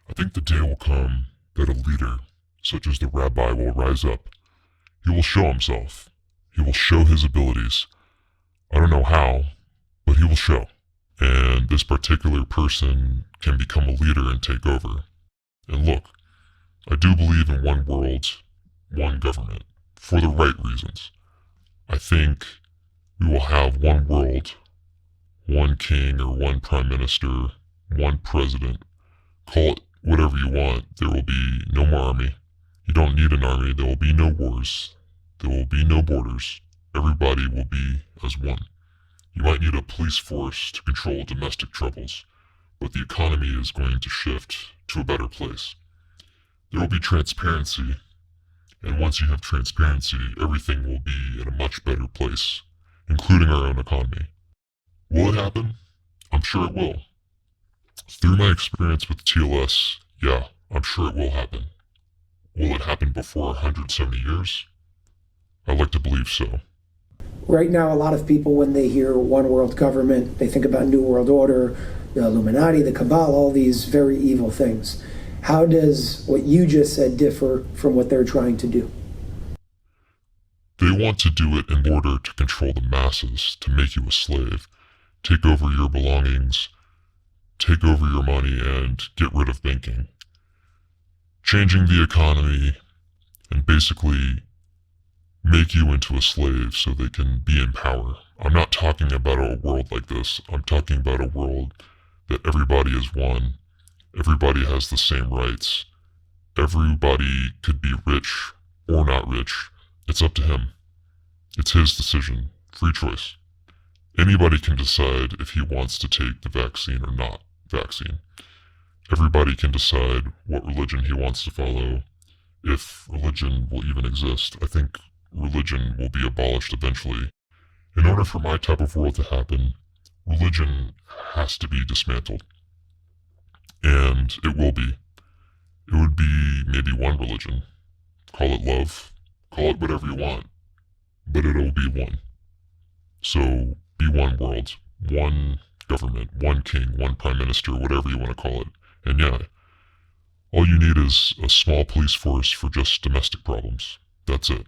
I think the day will come that a leader, such as the rabbi, will rise up. He will show himself. He will show his abilities. I don't know how, but he will show. And this particular person can become a leader and take over. And look, I do believe in one world, one government, for the right reasons. I think we will have one world, one king or one prime minister, one president. Call it whatever you want. There will be no more army. You don't need an army. There will be no wars. There will be no borders. Everybody will be as one. You might need a police force to control domestic troubles, but the economy is going to shift to a better place. There will be transparency, and once you have transparency, everything will be at a much better place, including our own economy. Will it happen? I'm sure it will. Through my experience with TLS, yeah, I'm sure it will happen. Will it happen before 170 years? I'd like to believe so. Right now, a lot of people, when they hear one world government, they think about New World Order, the Illuminati, the Cabal, all these very evil things. How does what you just said differ from what they're trying to do? They want to do it in order to control the masses, to make you a slave, take over your belongings, take over your money, and get rid of banking. Changing the economy and basically make you into a slave so they can be in power. I'm not talking about a world like this. I'm talking about a world that everybody is one. Everybody has the same rights. Everybody could be rich or not rich. It's up to him. It's his decision. Free choice. Anybody can decide if he wants to take the vaccine or not vaccine. Everybody can decide what religion he wants to follow, if religion will even exist. I think religion will be abolished eventually. In order for my type of world to happen, religion has to be dismantled. And it will be. It would be maybe one religion. Call it love, call it whatever you want, but it'll be one. So be one world, one government, one king, one prime minister, whatever you want to call it. And yeah, all you need is a small police force for just domestic problems. That's it.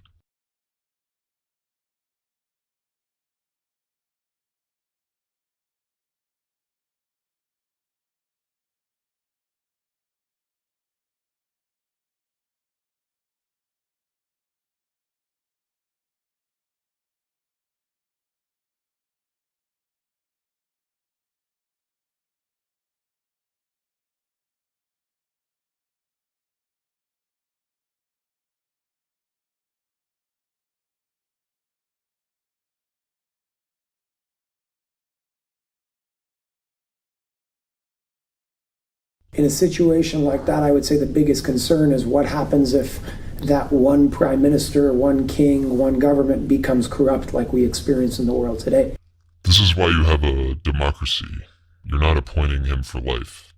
In a situation like that, I would say the biggest concern is what happens if that one prime minister, one king, one government becomes corrupt like we experience in the world today. This is why you have a democracy. You're not appointing him for life.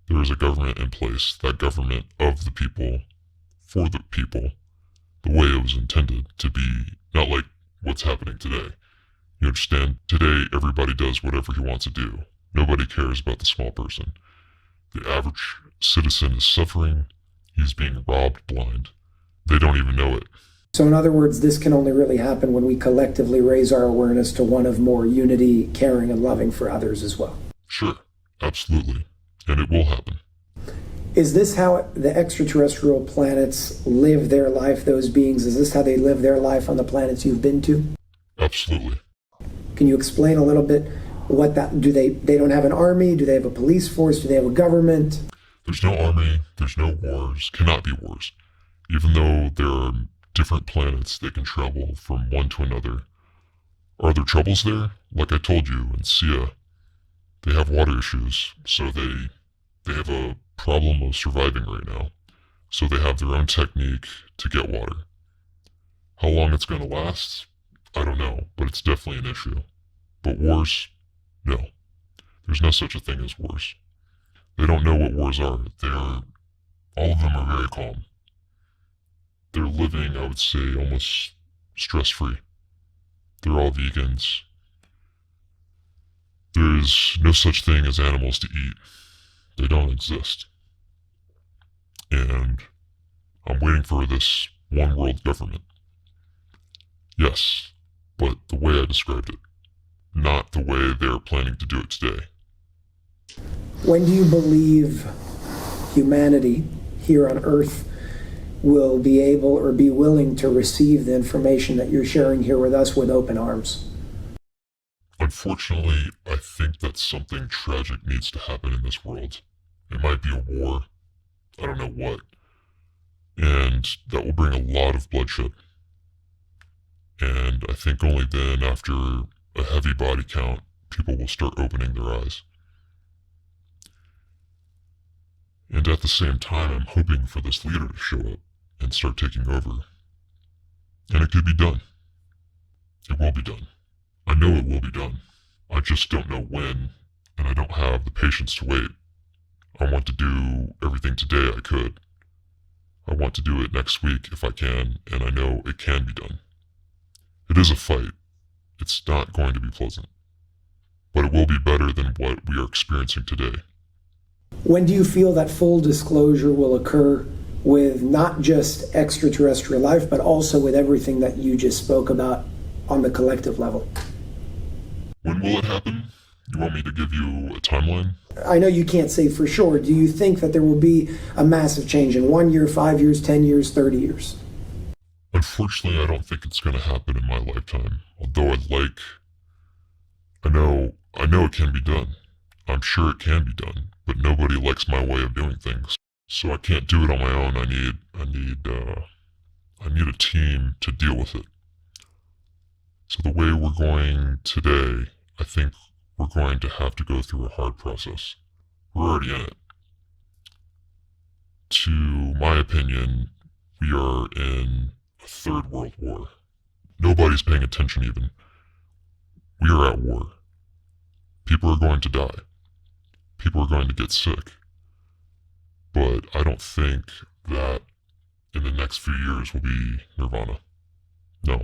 There is a government in place, that government of the people, for the people, the way it was intended to be, not like what's happening today. You understand? Today, everybody does whatever he wants to do. Nobody cares about the small person. The average citizen is suffering. He's being robbed blind. They don't even know it. So in other words, this can only really happen when we collectively raise our awareness to one of more unity, caring, and loving for others as well. Sure, absolutely. And it will happen. Is this how the extraterrestrial planets live their life, those beings? Is this how they live their life on the planets you've been to? Absolutely. Can you explain a little bit what that, do they don't have an army? Do they have a police force? Do they have a government? There's no army, there's no wars, cannot be wars. Even though there are different planets that can travel from one to another. Are there troubles there? Like I told you, in Sia, they have water issues, so they have a problem of surviving right now. So they have their own technique to get water. How long it's going to last? I don't know, but it's definitely an issue. But wars? No. There's no such a thing as wars. They don't know what wars are. All of them are very calm. They're living, I would say, almost stress-free. They're all vegans. There is no such thing as animals to eat. They don't exist. And I'm waiting for this one world government. Yes, but the way I described it, not the way they're planning to do it today. When do you believe humanity here on Earth will be able or be willing to receive the information that you're sharing here with us with open arms? Unfortunately, I think that something tragic needs to happen in this world. It might be a war. I don't know what. And that will bring a lot of bloodshed. And I think only then, after a heavy body count, people will start opening their eyes. And at the same time, I'm hoping for this leader to show up and start taking over. And it could be done. It will be done. I know it will be done. I just don't know when, and I don't have the patience to wait. I want to do everything today I could. I want to do it next week if I can, and I know it can be done. It is a fight. It's not going to be pleasant. But it will be better than what we are experiencing today. When do you feel that full disclosure will occur with not just extraterrestrial life, but also with everything that you just spoke about on the collective level? When will it happen? You want me to give you a timeline? I know you can't say for sure. Do you think that there will be a massive change in 1 year, 5 years, 10 years, 30 years? Unfortunately, I don't think it's going to happen in my lifetime. Although I know it can be done. I'm sure it can be done, but nobody likes my way of doing things. So I can't do it on my own. I need a team to deal with it. So the way we're going today, I think we're going to have to go through a hard process. We're already in it. To my opinion, we are in a third world war. Nobody's paying attention even. We are at war. People are going to die. People are going to get sick. but I don't think that in the next few years will be Nirvana. No.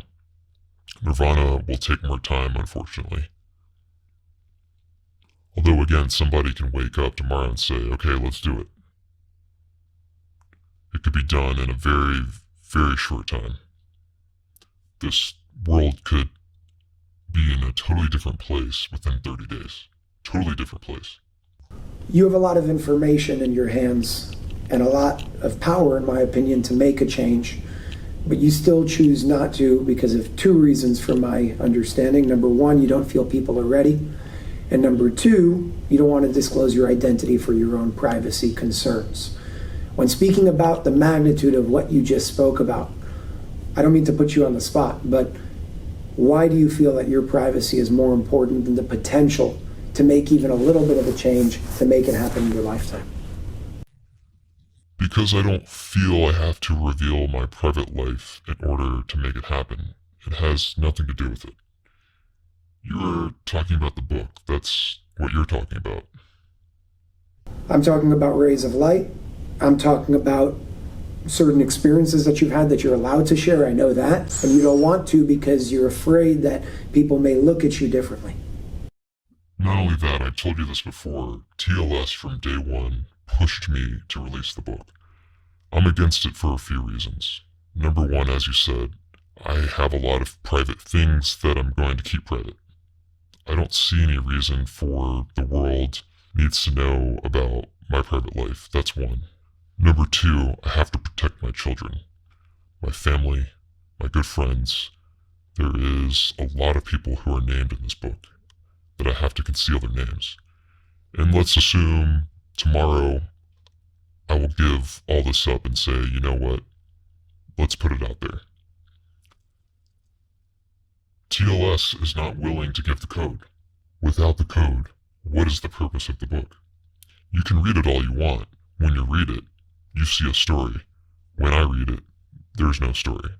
Nirvana will take more time, unfortunately. Although, again, somebody can wake up tomorrow and say, okay, let's do it. It could be done in a very, very short time. This world could be in a totally different place within 30 days. Totally different place. You have a lot of information in your hands and a lot of power, in my opinion, to make a change, but you still choose not to because of two reasons from my understanding. Number one, you don't feel people are ready. And number two, you don't want to disclose your identity for your own privacy concerns. When speaking about the magnitude of what you just spoke about, I don't mean to put you on the spot, but why do you feel that your privacy is more important than the potential to make even a little bit of a change to make it happen in your lifetime? Because I don't feel I have to reveal my private life in order to make it happen. It has nothing to do with it. You were talking about the book. That's what you're talking about. I'm talking about rays of light. I'm talking about certain experiences that you've had that you're allowed to share. I know that. And you don't want to because you're afraid that people may look at you differently. Not only that, I told you this before, TLS from day one pushed me to release the book. I'm against it for a few reasons. Number one, as you said, I have a lot of private things that I'm going to keep private. I don't see any reason for the world needs to know about my private life. That's one. Number two, I have to protect my children, my family, my good friends. There is a lot of people who are named in this book that I have to conceal their names. And let's assume tomorrow I will give all this up and say, you know what, let's put it out there. TLS is not willing to give the code. Without the code, what is the purpose of the book? You can read it all you want. When you read it, you see a story. When I read it, there's no story.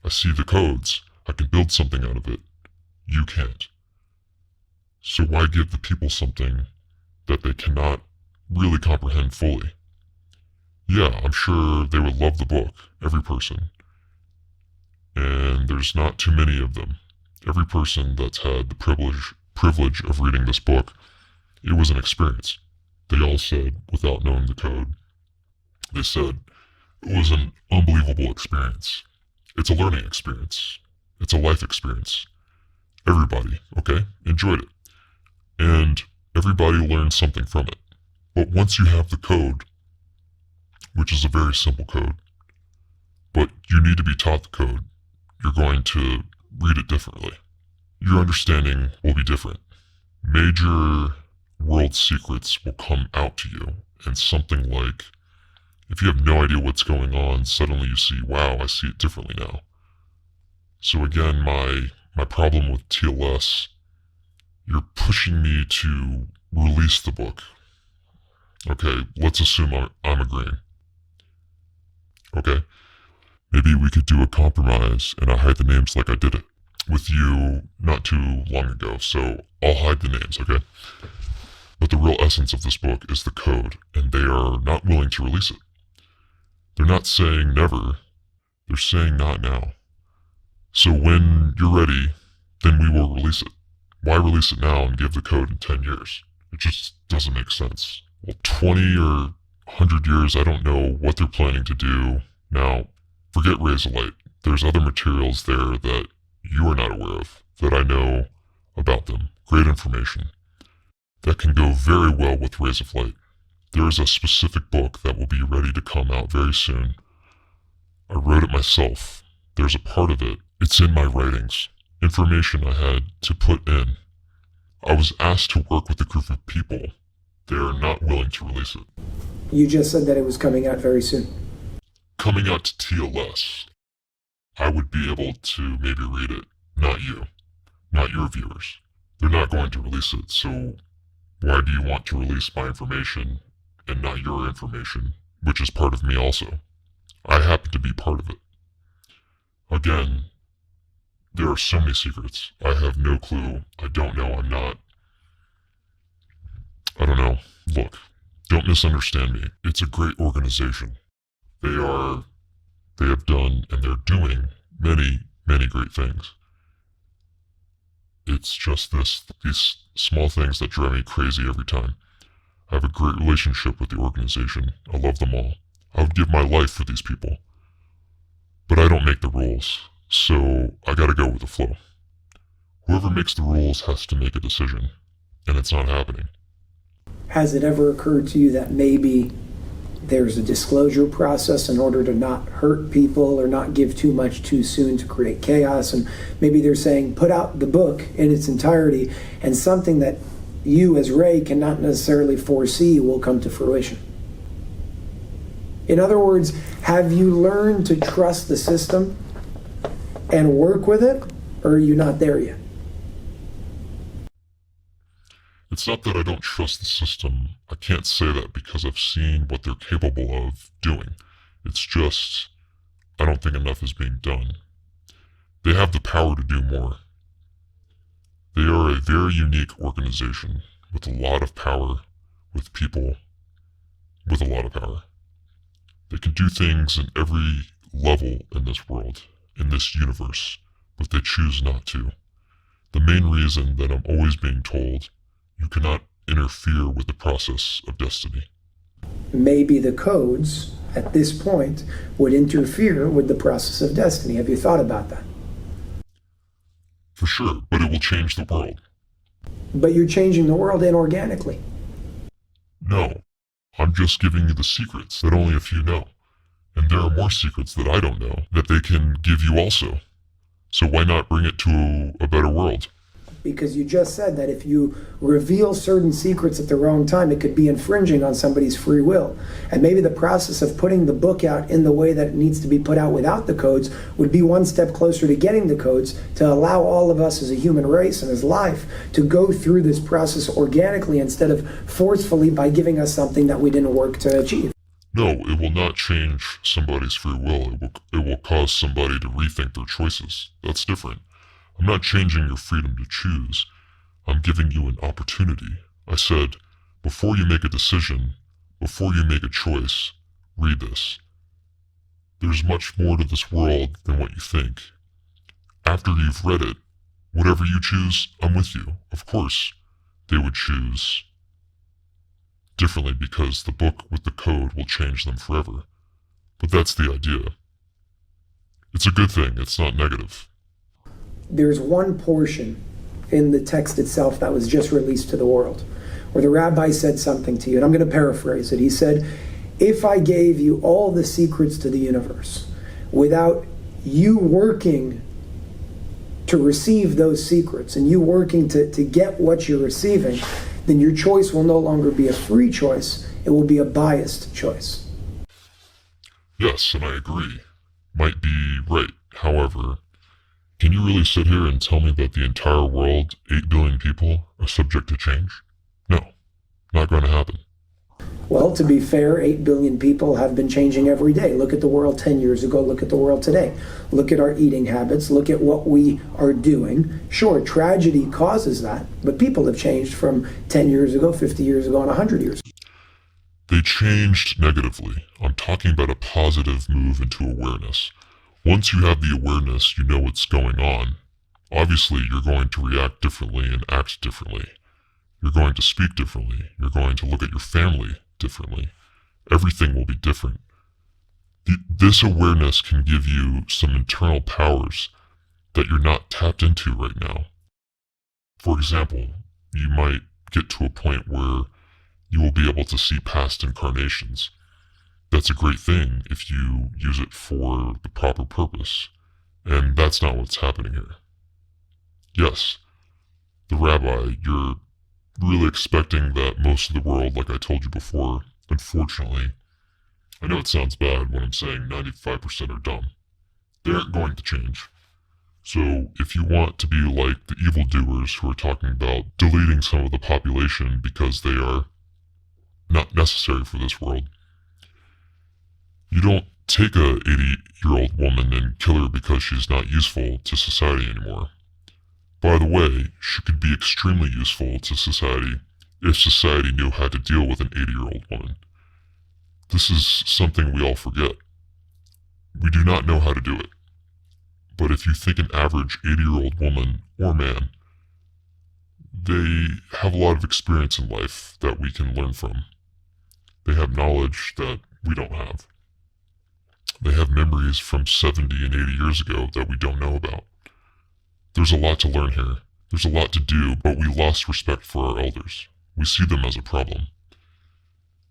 I see the codes. I can build something out of it. You can't. So why give the people something that they cannot really comprehend fully? Yeah, I'm sure they would love the book, every person. And there's not too many of them. Every person that's had the privilege of reading this book, it was an experience. They all said, without knowing the code, they said, it was an unbelievable experience. It's a learning experience. It's a life experience. Everybody, okay, enjoyed it. And everybody learned something from it. But once you have the code, which is a very simple code, but you need to be taught the code, you're going to read it differently. Your understanding will be different. Major world secrets will come out to you, and something like, if you have no idea what's going on, suddenly you see, wow, I see it differently now. So again, my problem with TLS, you're pushing me to release the book. Okay, let's assume I'm agreeing. Okay, maybe we could do a compromise and I hide the names like I did it with you not too long ago, so I'll hide the names, okay? But the real essence of this book is the code, and they are not willing to release it. They're not saying never, they're saying not now. So when you're ready, then we will release it. Why release it now and give the code in 10 years? It just doesn't make sense. Well, 20 or 100 years, I don't know what they're planning to do. Now, forget rays of light. There's other materials there that you are not aware of, that I know about them. Great information. That can go very well with rays of light. There is a specific book that will be ready to come out very soon. I wrote it myself. There's a part of it. It's in my writings. Information I had to put in. I was asked to work with a group of people. They are not willing to release it. You just said that it was coming out very soon. Coming out to TLS. I would be able to maybe read it. Not you. Not your viewers. They're not going to release it, so why do you want to release my information and not your information, which is part of me also? I happen to be part of it. Again, there are so many secrets. I have no clue. I don't know. I don't know. Look, Don't misunderstand me. It's a great organization. They have done and they're doing many, many great things. It's just these small things that drive me crazy every time. I have a great relationship with the organization. I love them all. I would give my life for these people. But I don't make the rules, so I gotta go with the flow. Whoever makes the rules has to make a decision, and it's not happening. Has it ever occurred to you that maybe there's a disclosure process in order to not hurt people or not give too much too soon to create chaos? And maybe they're saying, put out the book in its entirety, and something that you as Ray cannot necessarily foresee will come to fruition. In other words, have you learned to trust the system and work with it, or are you not there yet? It's not that I don't trust the system. I can't say that because I've seen what they're capable of doing. It's just, I don't think enough is being done. They have the power to do more. They are a very unique organization with a lot of power, with people with a lot of power. They can do things in every level in this world, in this universe, but they choose not to. The main reason that I'm always being told, you cannot interfere with the process of destiny. Maybe the codes at this point would interfere with the process of destiny. Have you thought about that? For sure, but it will change the world. But you're changing the world inorganically. No, I'm just giving you the secrets that only a few know. And there are more secrets that I don't know that they can give you also. So why not bring it to a better world? Because you just said that if you reveal certain secrets at the wrong time, it could be infringing on somebody's free will. And maybe the process of putting the book out in the way that it needs to be put out without the codes would be one step closer to getting the codes to allow all of us as a human race and as life to go through this process organically instead of forcefully by giving us something that we didn't work to achieve. No, it will not change somebody's free will. It will cause somebody to rethink their choices. That's different. I'm not changing your freedom to choose. I'm giving you an opportunity. I said, before you make a decision, before you make a choice, read this. There's much more to this world than what you think. After you've read it, whatever you choose, I'm with you. Of course, they would choose differently because the book with the code will change them forever. But that's the idea. It's a good thing. It's not negative. There's one portion in the text itself that was just released to the world where the rabbi said something to you, and I'm going to paraphrase it. He said, if I gave you all the secrets to the universe without you working to receive those secrets and you working to get what you're receiving, then your choice will no longer be a free choice. It will be a biased choice. Yes, and I agree. Might be right. However, can you really sit here and tell me that the entire world, 8 billion people, are subject to change? No, not going to happen. Well, to be fair, 8 billion people have been changing every day. Look at the world 10 years ago. Look at the world today. Look at our eating habits. Look at what we are doing. Sure, tragedy causes that, but people have changed from 10 years ago, 50 years ago, and 100 years ago. They changed negatively. I'm talking about a positive move into awareness. Once you have the awareness, you know what's going on. Obviously, you're going to react differently and act differently. You're going to speak differently. You're going to look at your family differently. Everything will be different. This awareness can give you some internal powers that you're not tapped into right now. For example, you might get to a point where you will be able to see past incarnations. That's a great thing if you use it for the proper purpose. And that's not what's happening here. Yes, the rabbi, you're really expecting that most of the world, like I told you before, unfortunately, I know it sounds bad when I'm saying 95% are dumb. They aren't going to change. So if you want to be like the evildoers who are talking about deleting some of the population because they are not necessary for this world, you don't take a 80-year-old woman and kill her because she's not useful to society anymore. By the way, she could be extremely useful to society if society knew how to deal with an 80-year-old woman. This is something we all forget. We do not know how to do it. But if you think an average 80-year-old woman or man, they have a lot of experience in life that we can learn from. They have knowledge that we don't have. They have memories from 70 and 80 years ago that we don't know about. There's a lot to learn here. There's a lot to do, but we lost respect for our elders. We see them as a problem.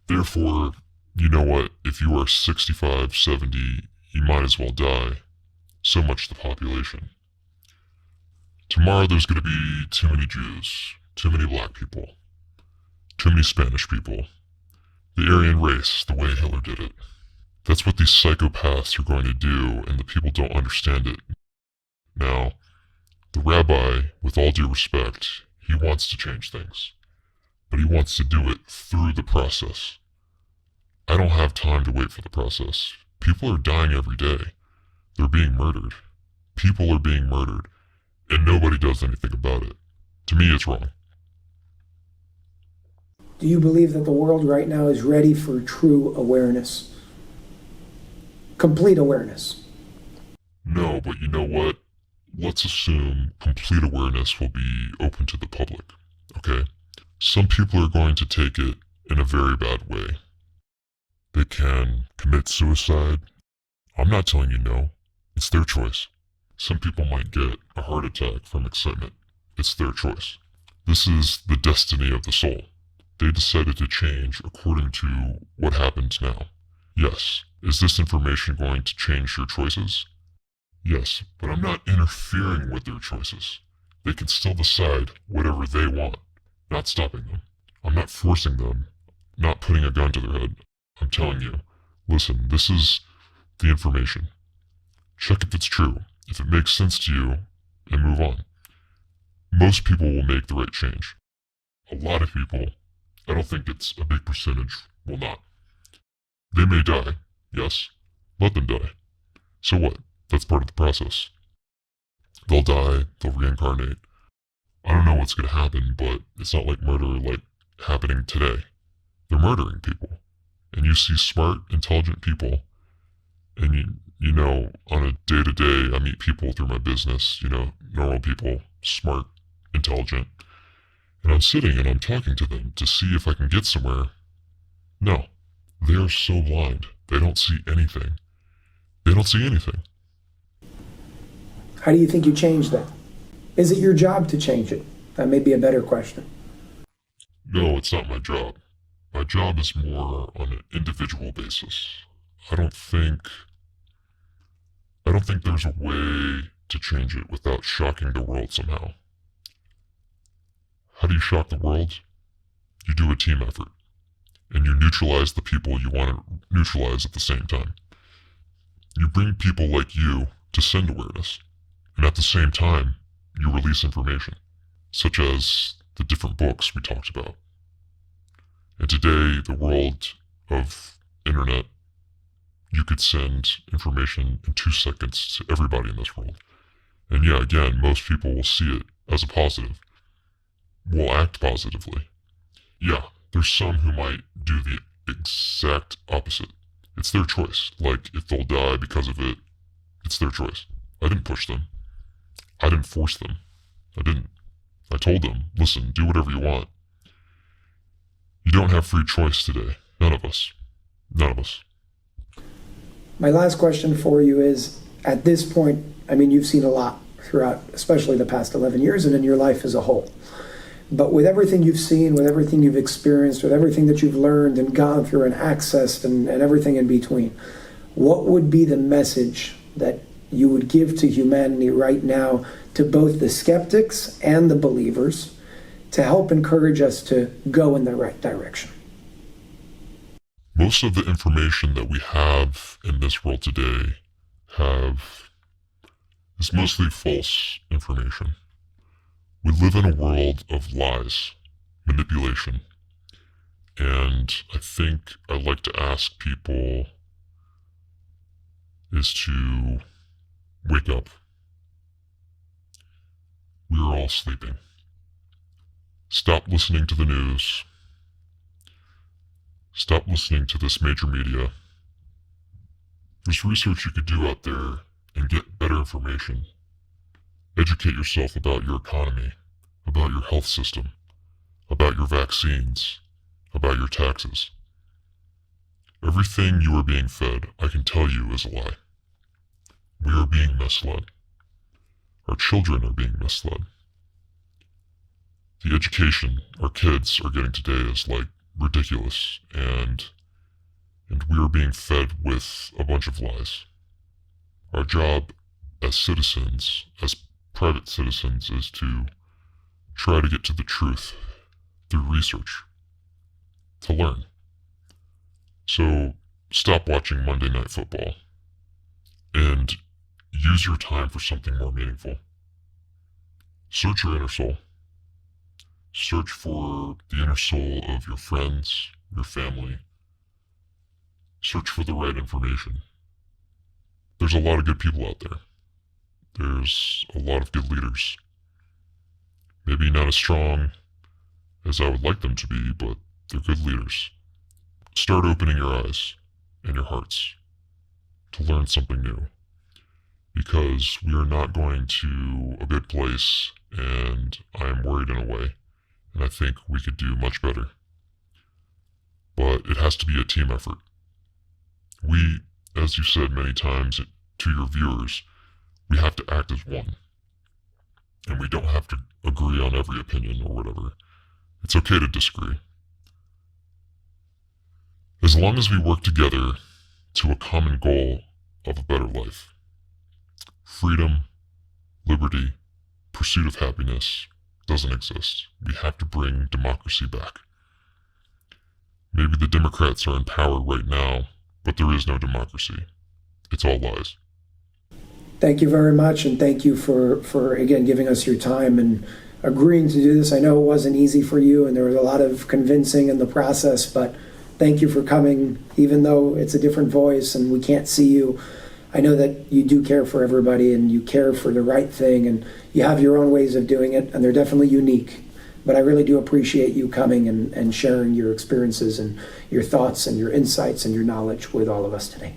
Therefore, you know what? If you are 65, 70, you might as well die. So much the population. Tomorrow there's going to be too many Jews, too many black people, too many Spanish people. The Aryan race, the way Hitler did it. That's what these psychopaths are going to do, and the people don't understand it. Now, the rabbi, with all due respect, he wants to change things. But he wants to do it through the process. I don't have time to wait for the process. People are dying every day. They're being murdered. People are being murdered. And nobody does anything about it. To me, it's wrong. Do you believe that the world right now is ready for true awareness? Complete awareness? No, but you know what? Let's assume complete awareness will be open to the public, okay? Some people are going to take it in a very bad way. They can commit suicide. I'm not telling you no. It's their choice. Some people might get a heart attack from excitement. It's their choice. This is the destiny of the soul. They decided to change according to what happens now. Yes. Is this information going to change your choices? Yes, but I'm not interfering with their choices. They can still decide whatever they want. Not stopping them. I'm not forcing them. Not putting a gun to their head. I'm telling you, listen, this is the information. Check if it's true, if it makes sense to you, and move on. Most people will make the right change. A lot of people, I don't think it's a big percentage, will not. They may die, yes. Let them die. So what? That's part of the process. They'll die, they'll reincarnate. I don't know what's going to happen, but it's not like murder like happening today. They're murdering people. And you see smart, intelligent people, and you know, on a day-to-day, I meet people through my business, you know, normal people, smart, intelligent, and I'm sitting and I'm talking to them to see if I can get somewhere. No, they are so blind. They don't see anything. They don't see anything. How do you think you change that? Is it your job to change it? That may be a better question. No, it's not my job. My job is more on an individual basis. I don't think there's a way to change it without shocking the world somehow. How do you shock the world? You do a team effort. And you neutralize the people you want to neutralize at the same time. You bring people like you to send awareness. And at the same time, you release information, such as the different books we talked about. And today, the world of internet, you could send information in 2 seconds to everybody in this world. And yeah, again, most people will see it as a positive, will act positively. Yeah, there's some who might do the exact opposite. It's their choice. Like, if they'll die because of it, it's their choice. I didn't push them. I didn't force them. I didn't. I told them, listen, do whatever you want. You don't have free choice today. None of us. None of us. My last question for you is, at this point, I mean, you've seen a lot throughout, especially the past 11 years and in your life as a whole. But with everything you've seen, with everything you've experienced, with everything that you've learned and gone through and accessed and everything in between, what would be the message that you would give to humanity right now, to both the skeptics and the believers, to help encourage us to go in the right direction? Most of the information that we have in this world today is mostly false information. We live in a world of lies, manipulation, and I think I'd like to ask people is to wake up. We are all sleeping. Stop listening to the news. Stop listening to this major media. There's research you could do out there and get better information. Educate yourself about your economy, about your health system, about your vaccines, about your taxes. Everything you are being fed, I can tell you, is a lie. We are being misled. Our children are being misled. The education our kids are getting today is ridiculous, and we are being fed with a bunch of lies. Our job as citizens, as private citizens, is to try to get to the truth through research, to learn. So stop watching Monday Night Football and use your time for something more meaningful. Search your inner soul. Search for the inner soul of your friends, your family. Search for the right information. There's a lot of good people out there. There's a lot of good leaders. Maybe not as strong as I would like them to be, but they're good leaders. Start opening your eyes and your hearts to learn something new, because we are not going to a good place, and I am worried in a way, and I think we could do much better. But it has to be a team effort. We, as you said many times to your viewers, we have to act as one. And we don't have to agree on every opinion or whatever. It's okay to disagree. As long as we work together to a common goal of a better life, freedom, liberty, pursuit of happiness doesn't exist. We have to bring democracy back. Maybe the Democrats are in power right now, but there is no democracy. It's all lies. Thank you very much, and thank you for again giving us your time and agreeing to do this. I know it wasn't easy for you, and there was a lot of convincing in the process, but thank you for coming, even though it's a different voice and we can't see you. I know that you do care for everybody, and you care for the right thing, and you have your own ways of doing it, and they're definitely unique. But I really do appreciate you coming and sharing your experiences and your thoughts and your insights and your knowledge with all of us today.